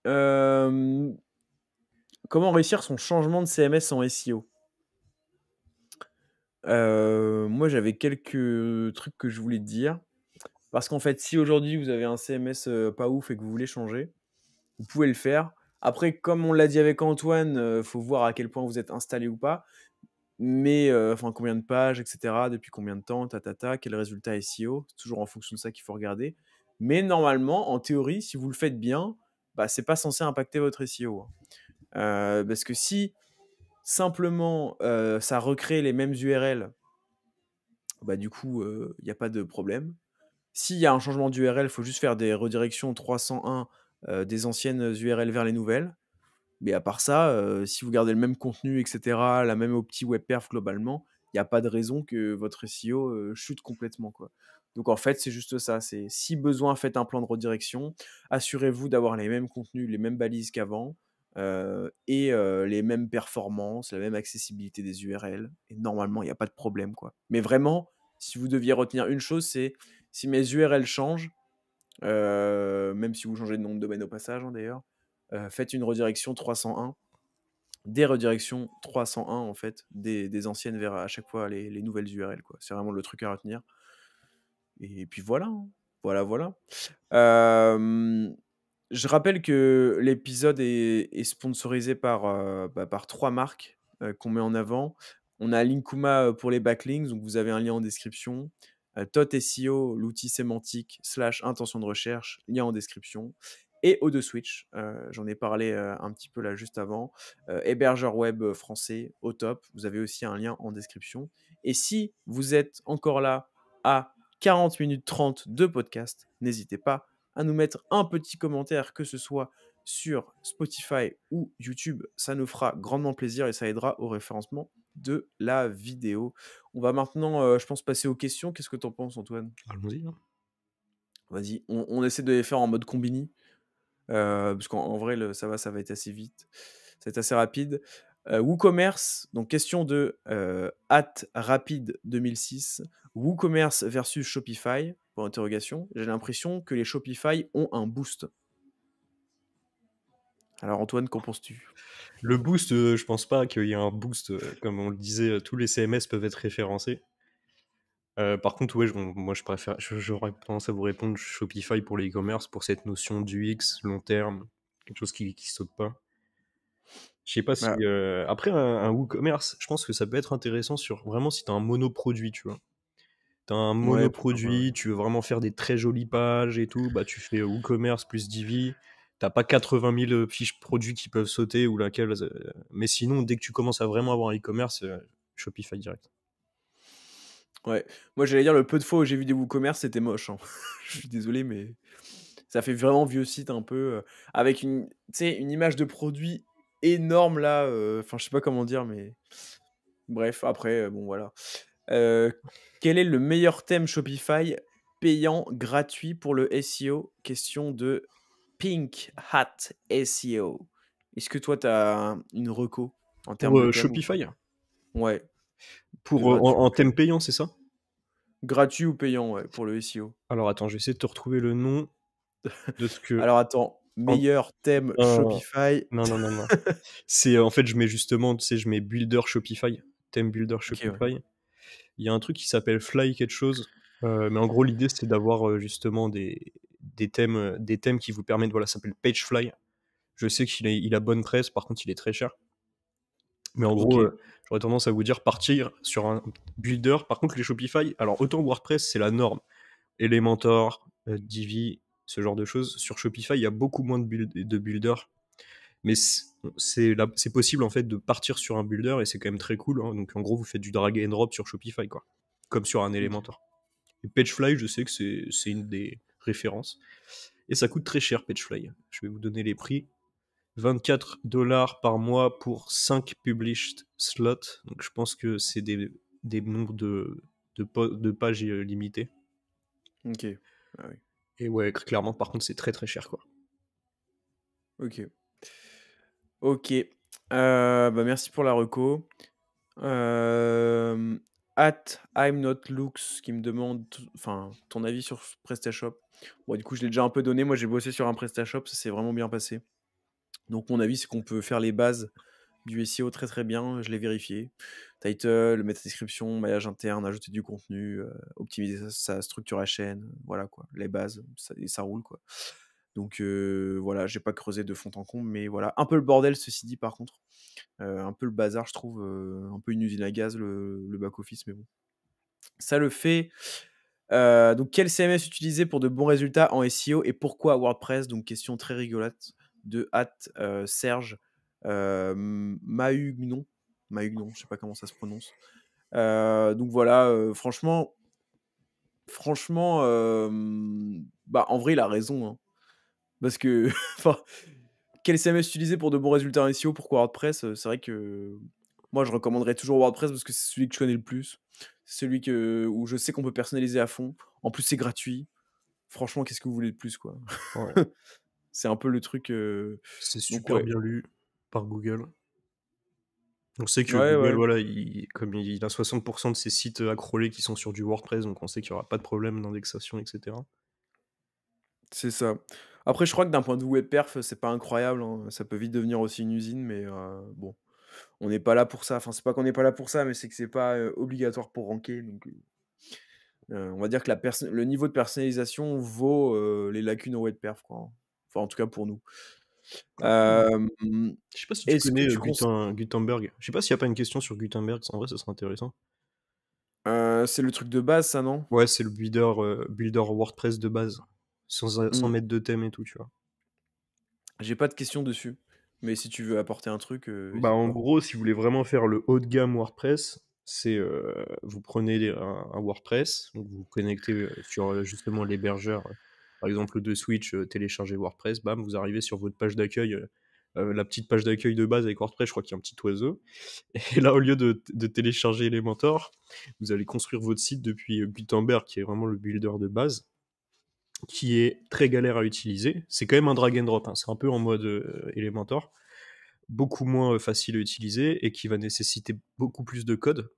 hem, comment réussir son changement de CMS en SEO? Moi j'avais quelques trucs que je voulais te dire. Parce qu'en fait, si aujourd'hui vous avez un CMS, pas ouf et que vous voulez changer, vous pouvez le faire. Après, comme on l'a dit avec Antoine, faut voir à quel point vous êtes installé ou pas. Mais, enfin combien de pages et cetera, depuis combien de temps, quel résultat SEO. C'est toujours en fonction de ça qu'il faut regarder. Mais normalement, en théorie, si vous le faites bien, bah, c'est pas censé impacter votre SEO, hein. Parce que si simplement, ça recrée les mêmes URL, bah, du coup, il y a pas de problème. S'il y a un changement d'URL, il faut juste faire des redirections 301, des anciennes URL vers les nouvelles. Mais à part ça, si vous gardez le même contenu et cetera, la même opti web perf globalement, il y a pas de raison que votre SEO, chute complètement, quoi. Donc en fait, c'est juste ça, c'est si besoin, faites un plan de redirection. Assurez-vous d'avoir les mêmes contenus, les mêmes balises qu'avant, et les mêmes performances, la même accessibilité des URL et normalement, il y a pas de problème, quoi. Mais vraiment, si vous deviez retenir une chose, c'est si mes URL changent, même si vous changez de nom de domaine au passage, hein, d'ailleurs, faites une redirection 301, des redirections 301 en fait, des anciennes vers à chaque fois les nouvelles URL, quoi. C'est vraiment le truc à retenir. Et puis voilà, hein. Voilà. Je rappelle que l'épisode est sponsorisé par 3 marques, qu'on met en avant. On a Linkuma, pour les backlinks, donc vous avez un lien en description. Tot SEO, l'outil sémantique / intention de recherche, lien en description. Et O2Switch, j'en ai parlé, un petit peu là juste avant. Hébergeur web, français au top. Vous avez aussi un lien en description. Et si vous êtes encore là à 40 minutes 30 de podcast, n'hésitez pas à nous mettre un petit commentaire, que ce soit sur Spotify ou YouTube. Ça nous fera grandement plaisir et ça aidera au référencement de la vidéo. On va maintenant, je pense, passer aux questions. Qu'est-ce que tu en penses, Antoine?
Allons-y, hein.
Vas-y, on essaie de les faire en mode combini, parce qu'en vrai, ça va être assez vite. Ça va être assez rapide. WooCommerce, donc question de @rapide2006. WooCommerce versus Shopify, pour interrogation. J'ai l'impression que les Shopify ont un boost. Alors Antoine, qu'en penses-tu?
Le boost, je pense pas qu'il y ait un boost, comme on le disait, tous les CMS peuvent être référencés. Par contre, ouais, moi j'aurais tendance à vous répondre Shopify pour les e-commerce, pour cette notion d'UX long terme, quelque chose qui saute pas. Je sais pas si,
Bah,
après un WooCommerce, je pense que ça peut être intéressant sur vraiment si tu as un monoproduit, tu vois? Tu as un
ouais, pourquoi pas, ouais.
monoproduit, tu veux vraiment faire des très jolies pages et tout, bah tu fais WooCommerce plus Divi. T'as pas 80 000 fiches produits qui peuvent sauter ou laquelle. Mais sinon, dès que tu commences à vraiment avoir un e-commerce, Shopify direct.
Ouais. Moi, j'allais dire, le peu de fois où j'ai vu des WooCommerce, c'était moche, hein. Je suis désolé, mais ça fait vraiment vieux site un peu, avec tu sais, une image de produit énorme là, enfin, je sais pas comment dire, mais bref, après, bon, voilà. Heu, Quel est le meilleur thème Shopify payant gratuit pour le SEO? Question de Pink Hat SEO. Est-ce que toi, tu as une reco en termes
Pour
de thème ou pas?
Shopify,
Ouais, de
pour
gratuit ou
en
payant.
thème payant, c'est ça?
Gratuit ou payant, ouais, pour le SEO.
Alors attends, je vais essayer de te retrouver le nom de ce que.
Alors attends,
en-
meilleur thème
un-
Shopify.
Non, non, non, non. C'est en fait, je mets justement, tu sais, je mets Builder Shopify, thème Builder
OK, ouais.
Shopify. Il y a un truc qui s'appelle Fly quelque chose, mais en gros, l'idée, c'est d'avoir justement des thèmes qui vous permettent, voilà, ça s'appelle Pagefly. Je sais il a bonne presse, par contre, il est très cher. Mais en gros,
OK.
j'aurais tendance à vous dire partir sur un builder. Par contre, les Shopify, alors autant WordPress, c'est la norme. Elementor, Divi, ce genre de choses. Sur Shopify, il y a beaucoup moins de builders. Mais c'est possible en fait de partir sur un builder et c'est quand même très cool, hein. Donc en gros, vous faites du drag and drop sur Shopify, quoi. Comme sur un
OK.
Elementor. Et Pagefly, je sais que c'est une des références. Et ça coûte très cher, Pagefly. Je vais vous donner les prix. 24 $ par mois pour 5 published slots. Donc je pense que c'est des nombres de pages limités.
OK. Ah oui.
Et ouais, clairement, par contre, c'est très très cher, quoi.
OK. OK. Bah, merci pour la reco. Hem, @I'mNotLux qui me demande ton avis sur PrestaShop. Bon, du coup, je l'ai déjà un peu donné. Moi, j'ai bossé sur un PrestaShop, ça s'est vraiment bien passé. Donc mon avis, c'est qu'on peut faire les bases du SEO très, très bien. Je l'ai vérifié. Title, mettre description, maillage interne, ajouter du contenu, optimiser sa structure à chaîne, voilà quoi, les bases, ça roule quoi. Donc voilà, j'ai pas creusé de fond en comble, mais voilà. Un peu le bordel, ceci dit, par contre. Un peu le bazar, je trouve, un peu une usine à gaz, le back office, mais bon. Ça le fait. Donc quel CMS utiliser pour de bons résultats en SEO et pourquoi WordPress? Donc question très rigolote de Serge, Mahugnon. Mahugnon, je sais pas comment ça se prononce. Donc voilà, franchement, bah, en vrai, il a raison, hein. Parce que enfin, quel CMS utiliser pour de bons résultats en SEO? Pourquoi WordPress? C'est vrai que moi, je recommanderais toujours WordPress parce que c'est celui que je connais le plus. C'est celui où je sais qu'on peut personnaliser à fond. En plus, c'est gratuit. Franchement, qu'est-ce que vous voulez de plus, quoi?
Ouais.
C'est un peu le truc,
C'est
donc
super
ouais.
bien lu par Google. On sait que
Ouais,
Google,
ouais,
voilà, comme il a 60% de ses sites à crawler qui sont sur du WordPress, donc on sait qu'il n'y aura pas de problème d'indexation, etc.
c'est ça. Après, je crois que d'un point de vue web perf, c'est pas incroyable, hein. Ça peut vite devenir aussi une usine, mais bon, on n'est pas là pour ça. Enfin, c'est pas qu'on n'est pas là pour ça, mais c'est que c'est pas obligatoire pour ranker. Donc, on va dire que le niveau de personnalisation vaut les lacunes au web perf, quoi, hein. Enfin, en tout cas pour nous.
Après,
Euh,
je sais pas si tu
Est-ce que
connais
tu conseilles.
Gutenberg. Je sais pas s'il y a pas une question sur Gutenberg, en vrai, ça serait intéressant.
C'est le truc de base, ça, non?
Ouais, c'est le builder WordPress de base, sans
Hmm.
mettre de thème et tout, tu vois.
J'ai pas de questions dessus. Mais si tu veux apporter un truc,
Bah,
hésite
en
pas.
gros, si vous voulez vraiment faire le haut de gamme WordPress, c'est vous prenez un WordPress, donc vous vous connectez sur justement l'hébergeur, par exemple de Switch, téléchargez WordPress, bam, vous arrivez sur votre page d'accueil, la petite page d'accueil de base avec WordPress, je crois qu'il y a un petit oiseau. Et là, au lieu de télécharger Elementor, vous allez construire votre site depuis Gutenberg, qui est vraiment le builder de base, qui est très galère à utiliser. C'est quand même un drag and drop, hein, c'est un peu en mode Elementor, beaucoup moins facile à utiliser et qui va nécessiter beaucoup plus de code.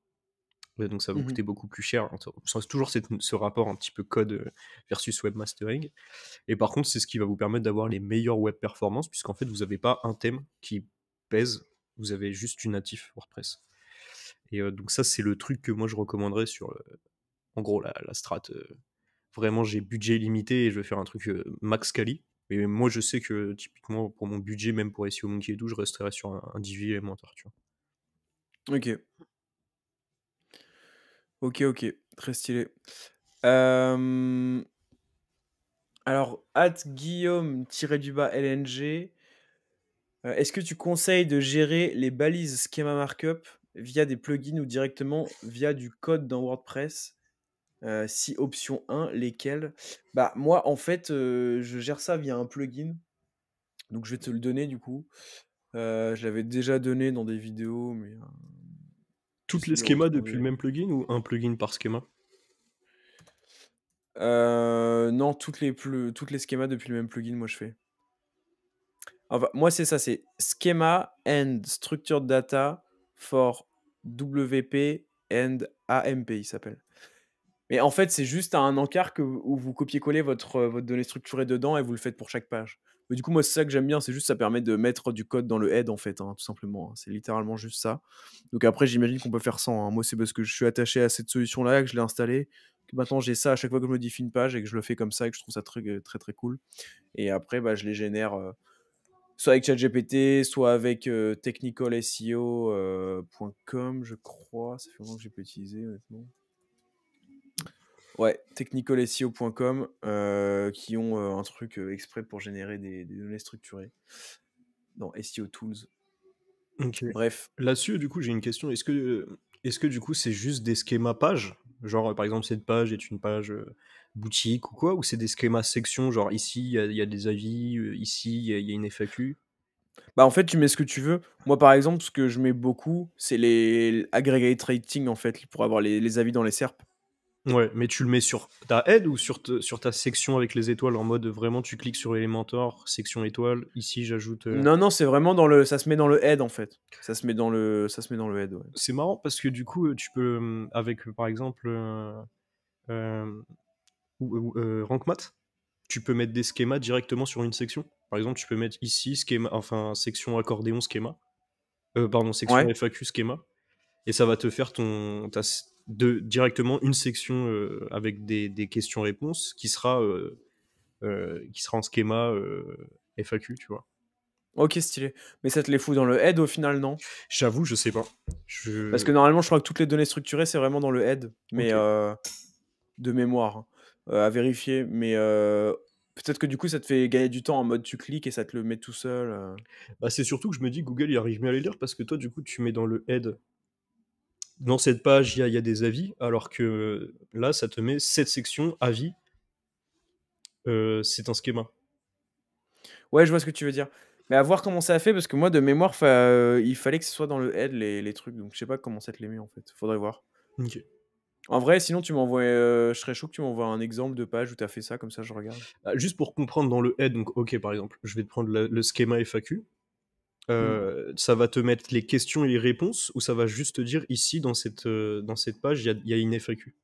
Et donc ça va vous
Mhm.
coûter beaucoup plus cher. C'est toujours ce rapport un petit peu code versus webmastering. Et par contre, c'est ce qui va vous permettre d'avoir les meilleures web performances, puisqu'en fait, vous n'avez pas un thème qui pèse, vous avez juste du natif WordPress. Et donc ça, c'est le truc que moi je recommanderais sur, en gros, la strat. Vraiment, j'ai budget limité et je vais faire un truc max quali. Mais moi, je sais que typiquement, pour mon budget, même pour SEO Monkey et tout, je resterai sur un 18 élémentaire, tu vois.
Ok, ok, ok. Très stylé. Euh, Alors, @Guillaume-LNG, est-ce que tu conseilles de gérer les balises schema markup via des plugins ou directement via du code dans WordPress? Si option 1, lesquels? Bah, moi, en fait, je gère ça via un plugin. Donc, je vais te le donner du coup. Je l'avais déjà donné dans des vidéos, mais
Toutes
j'essaie
les
de le
schémas depuis le
retrouver.
même plugin ou un plugin par schéma?
Non, toutes les schémas depuis le même plugin, moi, je fais. Enfin, moi, c'est ça, c'est Schema and Structured Data for WP and AMP, il s'appelle. Mais en fait, c'est juste un encart où vous copiez-collez votre donnée structurée dedans et vous le faites pour chaque page. Mais du coup, moi, c'est ça que j'aime bien, c'est juste ça permet de mettre du code dans le head, en fait, hein, tout simplement, hein. C'est littéralement juste ça. Donc après, j'imagine qu'on peut faire sans, hein. Moi, c'est parce que je suis attaché à cette solution-là, que je l'ai installée, que maintenant j'ai ça à chaque fois que je modifie une page et que je le fais comme ça et que je trouve ça très, très, très cool. Et après, bah, je les génère soit avec ChatGPT, soit avec technicalseo.com, je crois. Ça fait longtemps que j'ai pas utilisé, honnêtement. Ouais, technicalseo.com, qui ont un truc exprès pour générer des données structurées dans SEO Tools.
Ok.
Bref.
Là-dessus, du coup, j'ai une question. Est-ce que du coup, c'est juste des schémas pages? Genre, par exemple, cette page est une page boutique ou quoi? Ou c'est des schémas sections? Genre, ici, il y a des avis, ici, il y a une FAQ?
Bah, en fait, tu mets ce que tu veux. Moi, par exemple, ce que je mets beaucoup, c'est les aggregate rating, en fait, pour avoir les avis dans les SERP.
Ouais, mais tu le mets sur ta head ou sur ta section avec les étoiles en mode vraiment tu cliques sur Elementor, section étoile, ici j'ajoute.
Non, non, c'est vraiment ça se met dans le head, en fait. Ça se met dans le head, ouais.
C'est marrant parce que du coup tu peux, avec par exemple euh, RankMath, tu peux mettre des schémas directement sur une section. Par exemple, tu peux mettre ici schéma, enfin section accordéon schéma, pardon, section
Ouais.
FAQ schéma, et ça va te faire directement une section avec des questions-réponses qui sera en schéma FAQ, tu vois.
Ok, stylé. Mais ça te les fout dans le head au final, non?
J'avoue, je sais pas.
Parce
Je...
que normalement, je crois que toutes les données structurées, c'est vraiment dans le head. Mais
Ok.
de mémoire, hein. À vérifier. Mais peut-être que du coup, ça te fait gagner du temps en mode tu cliques et ça te le met tout seul.
Bah, c'est surtout que je me dis Google il arrive mieux à les lire parce que toi, du coup, tu mets dans le head. Dans cette page, il y a des avis, alors que là, ça te met cette section avis. C'est un schéma.
Ouais, je vois ce que tu veux dire. Mais à voir comment ça a fait, parce que moi, de mémoire, il fallait que ce soit dans le head, les trucs. Donc je sais pas comment ça te les met, en fait. Faudrait voir.
Ok.
En vrai, sinon, tu m'envoies. Je serais chaud que tu m'envoies un exemple de page où t'as fait ça, comme ça je regarde.
Juste pour comprendre dans le head, donc ok, par exemple, je vais te prendre le schéma FAQ.
Mmh.
Ça va te mettre les questions et les réponses ou ça va juste te dire ici dans cette page, il y a une FAQ?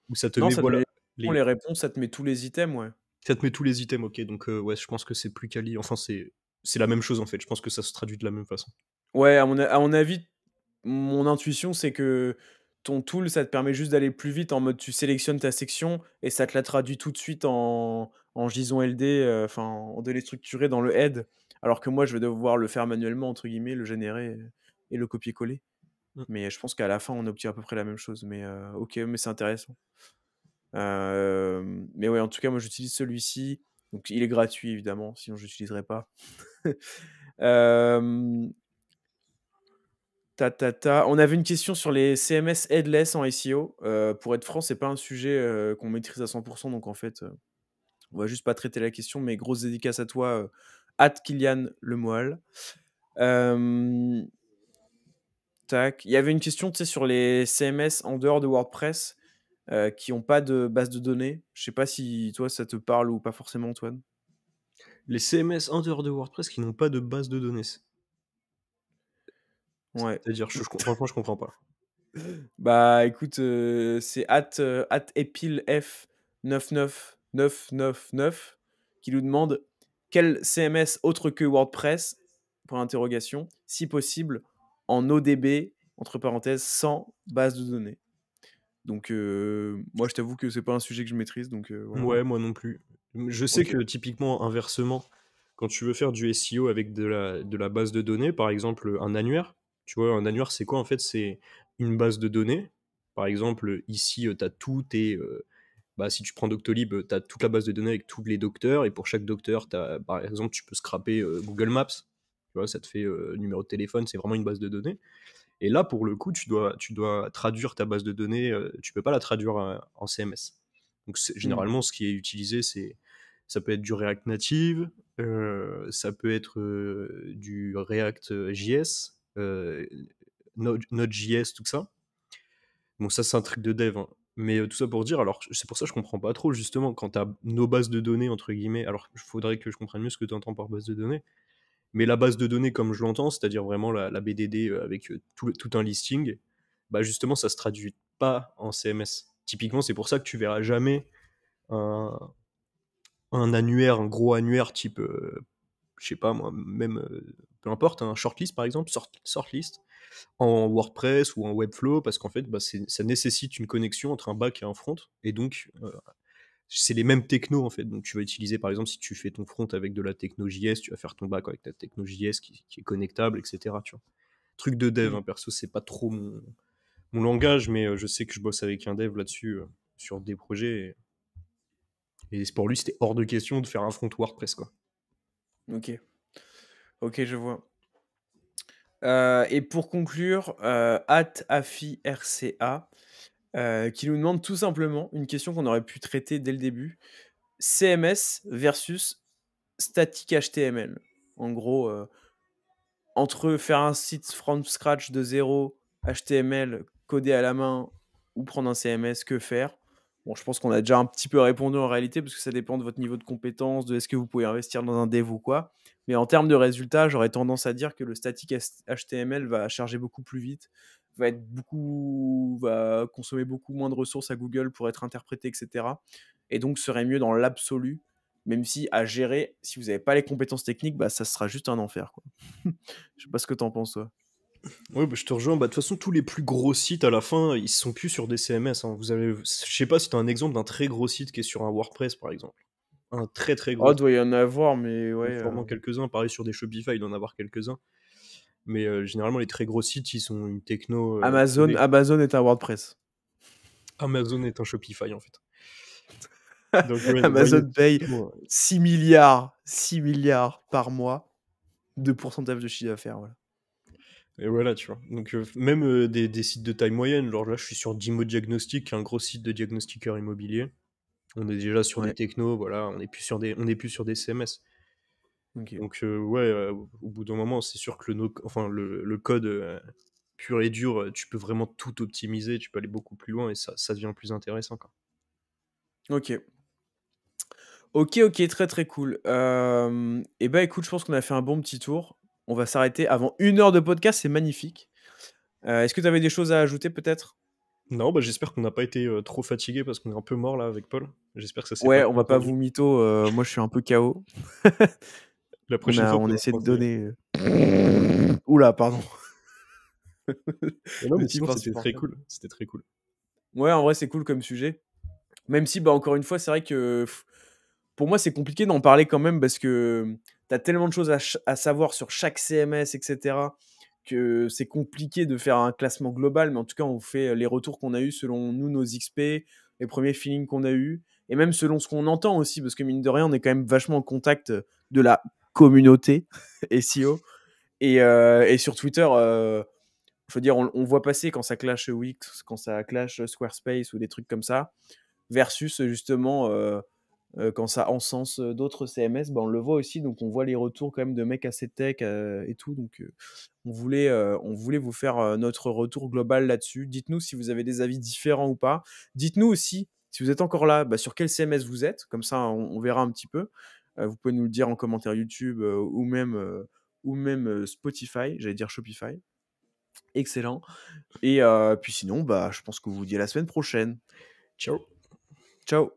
Ou ça te
Non,
met
ça te met
voilà,
les
les
réponses, ça te met tous les items, ouais.
ça te met tous les items, OK, donc ouais, je pense que c'est plus quali enfin c'est la même chose, en fait, je pense que ça se traduit de la même façon.
Ouais, à mon avis, mon intuition, c'est que ton tool, ça te permet juste d'aller plus vite en mode tu sélectionnes ta section et ça te la traduit tout de suite en JSON LD, enfin, en données structurées dans le head, alors que moi, je vais devoir le faire «manuellement» entre guillemets, le générer, et le copier-coller.
Mmh.
Mais je pense qu'à la fin, on obtient à peu près la même chose. Mais OK, mais c'est intéressant. Mais ouais, en tout cas, moi, j'utilise celui-ci. Donc il est gratuit évidemment, sinon je l'utiliserais pas. Hem, On avait une question sur les CMS headless en SEO. Pour être franc, c'est pas un sujet, qu'on maîtrise à 100 donc en fait, on va juste pas traiter la question, mais grosse dédicace à toi, @Kylian Lemoal. Hem, il y avait une question, tu sais, sur les CMS en dehors de WordPress, qui ont pas de base de données. Je sais pas si toi ça te parle ou pas forcément, Antoine?
Les CMS en dehors de WordPress qui n'ont pas de base de données,
Ouais.
c'est-à-dire? Franchement, je comprends pas.
Bah, écoute, c'est @epilef99999 qui nous demande: «Quel CMS autre que WordPress?» Point d'interrogation, si possible en ODB, entre parenthèses, sans base de données. Donc moi je t'avoue que c'est pas un sujet que je maîtrise donc voilà.
Ouais, moi non plus. Je sais
OK.
que typiquement, inversement, quand tu veux faire du SEO avec de la base de données, par exemple, un annuaire, tu vois? Un annuaire, c'est quoi en fait? C'est une base de données. Par exemple, ici, tu as tous tes, bah, si tu prends Doctolib, tu as toute la base de données avec tous les docteurs et pour chaque docteur, tu par exemple, tu peux scraper, Google Maps. Tu vois? Ça te fait, numéro de téléphone, c'est vraiment une base de données et là, pour le coup, tu dois traduire ta base de données, tu peux pas la traduire, en CMS. Donc c'est
Mmh.
généralement, ce qui est utilisé, ça peut être du React Native, ça peut être, du React, JS, Node.js, tout ça. Bon ça, c'est un truc de dev, hein, mais tout ça pour dire alors c'est pour ça que je comprends pas trop justement quand tu as «nos bases de données» entre guillemets, alors il faudrait que je comprenne mieux ce que tu entends par base de données, mais la base de données comme je l'entends, c'est-à-dire vraiment la BDD, avec, tout un listing, bah, justement ça se traduit pas en CMS. Typiquement, c'est pour ça que tu verras jamais un annuaire, un gros annuaire type, je sais pas moi, même, peu importe, un shortlist par exemple, sortlist en WordPress ou en Webflow parce qu'en fait, bah, ça nécessite une connexion entre un back et un front et donc c'est les mêmes technos en fait. Donc tu vas utiliser par exemple si tu fais ton front avec de la techno JS, tu vas faire ton back avec ta techno JS qui est connectable, etc. Tu vois? Truc de dev,
Mmh.
hein, perso, c'est pas trop mon langage, mais je sais que je bosse avec un dev là-dessus sur des projets et pour lui c'était hors de question de faire un front WordPress quoi.
OK. OK, je vois. Et pour conclure, @AfiRCA, qui nous demande tout simplement une question qu'on aurait pu traiter dès le début. CMS versus statique HTML. En gros, entre faire un site from scratch de zéro, HTML codé à la main ou prendre un CMS, que faire? Bon, je pense qu'on a déjà un petit peu répondu en réalité, parce que ça dépend de votre niveau de compétence, de est-ce que vous pouvez investir dans un dev ou quoi. Mais en termes de résultats, j'aurais tendance à dire que le statique HTML va charger beaucoup plus vite, va consommer beaucoup moins de ressources à Google pour être interprété, et cetera, et donc serait mieux dans l'absolu, même si à gérer, si vous n'avez pas les compétences techniques, bah, ça sera juste un enfer, quoi. Je sais pas ce que t'en penses, toi?
Ouais, bah, je te rejoins. Bah, de toute façon, tous les plus gros sites à la fin, ils sont plus sur des CMS, hein. Je sais pas si tu as un exemple d'un très gros site qui est sur un WordPress, par exemple. Un très très gros
Oh,
site.
doit y en avoir, mais
Il y
ouais,
en a sûrement quelques-uns. Pareil sur des Shopify, il doit en avoir quelques-uns. Mais généralement, les très gros sites, ils sont une techno
Amazon
codée.
Amazon est un WordPress.
Amazon est un Shopify, en fait. Donc, ouais, bah, il y a
Amazon paye
tout, hein.
6 milliards par mois de pourcentage de chiffre d'affaires, voilà.
Et voilà, tu vois. Donc, même des sites de taille moyenne, genre là, je suis sur Dimo Diagnostic, qui est un gros site de diagnostiqueur immobilier. On est déjà sur des
Ouais,
technos, voilà, on est plus sur des CMS.
OK.
Donc, ouais, au bout d'un moment, c'est sûr que enfin, le code pur et dur, tu peux vraiment tout optimiser, tu peux aller beaucoup plus loin et ça devient plus intéressant, quoi.
OK. OK, OK, très, très cool. Et bah, écoute, je pense qu'on a fait un bon petit tour. On va s'arrêter avant 1 heure de podcast, c'est magnifique. Est-ce que tu avais des choses à ajouter peut-être?
Non, bah, j'espère qu'on n'a pas été, trop fatigués parce qu'on est un peu mort là avec Paul. J'espère que ça s'est pas
Ouais, on
trop
va pas
entendu.
vous mytho, moi je suis un peu KO.
La prochaine fois,
On
faudra
essaie de
penser.
donner, ouh là, pardon,
Mais non,
le
mais
type
sinon c'était très
insupportable.
cool, c'était très cool.
Ouais, en vrai, c'est cool comme sujet. Même si, bah, encore une fois, c'est vrai que pour moi, c'est compliqué d'en parler quand même parce que tu as tellement de choses à savoir sur chaque CMS, et cetera, que c'est compliqué de faire un classement global. Mais en tout cas, on fait les retours qu'on a eus selon nous, nos XP, les premiers feelings qu'on a eus, et même selon ce qu'on entend aussi, parce que mine de rien, on est quand même vachement en contact de la communauté SEO. Et sur Twitter, je veux dire, on voit passer quand ça clash Wix, quand ça clash Squarespace ou des trucs comme ça, versus justement quand ça encense d'autres CMS, bah, on le voit aussi, donc on voit les retours quand même de mecs assez tech et tout, donc on voulait vous faire notre retour global là-dessus. Dites-nous si vous avez des avis différents ou pas. Dites-nous aussi, si vous êtes encore là, bah, sur quel CMS vous êtes, comme ça on verra un petit peu. Vous pouvez nous le dire en commentaire YouTube ou même Spotify, j'allais dire Shopify. Excellent. Et puis sinon, bah, je pense que vous vous dis à la semaine prochaine.
Ciao.
Ciao.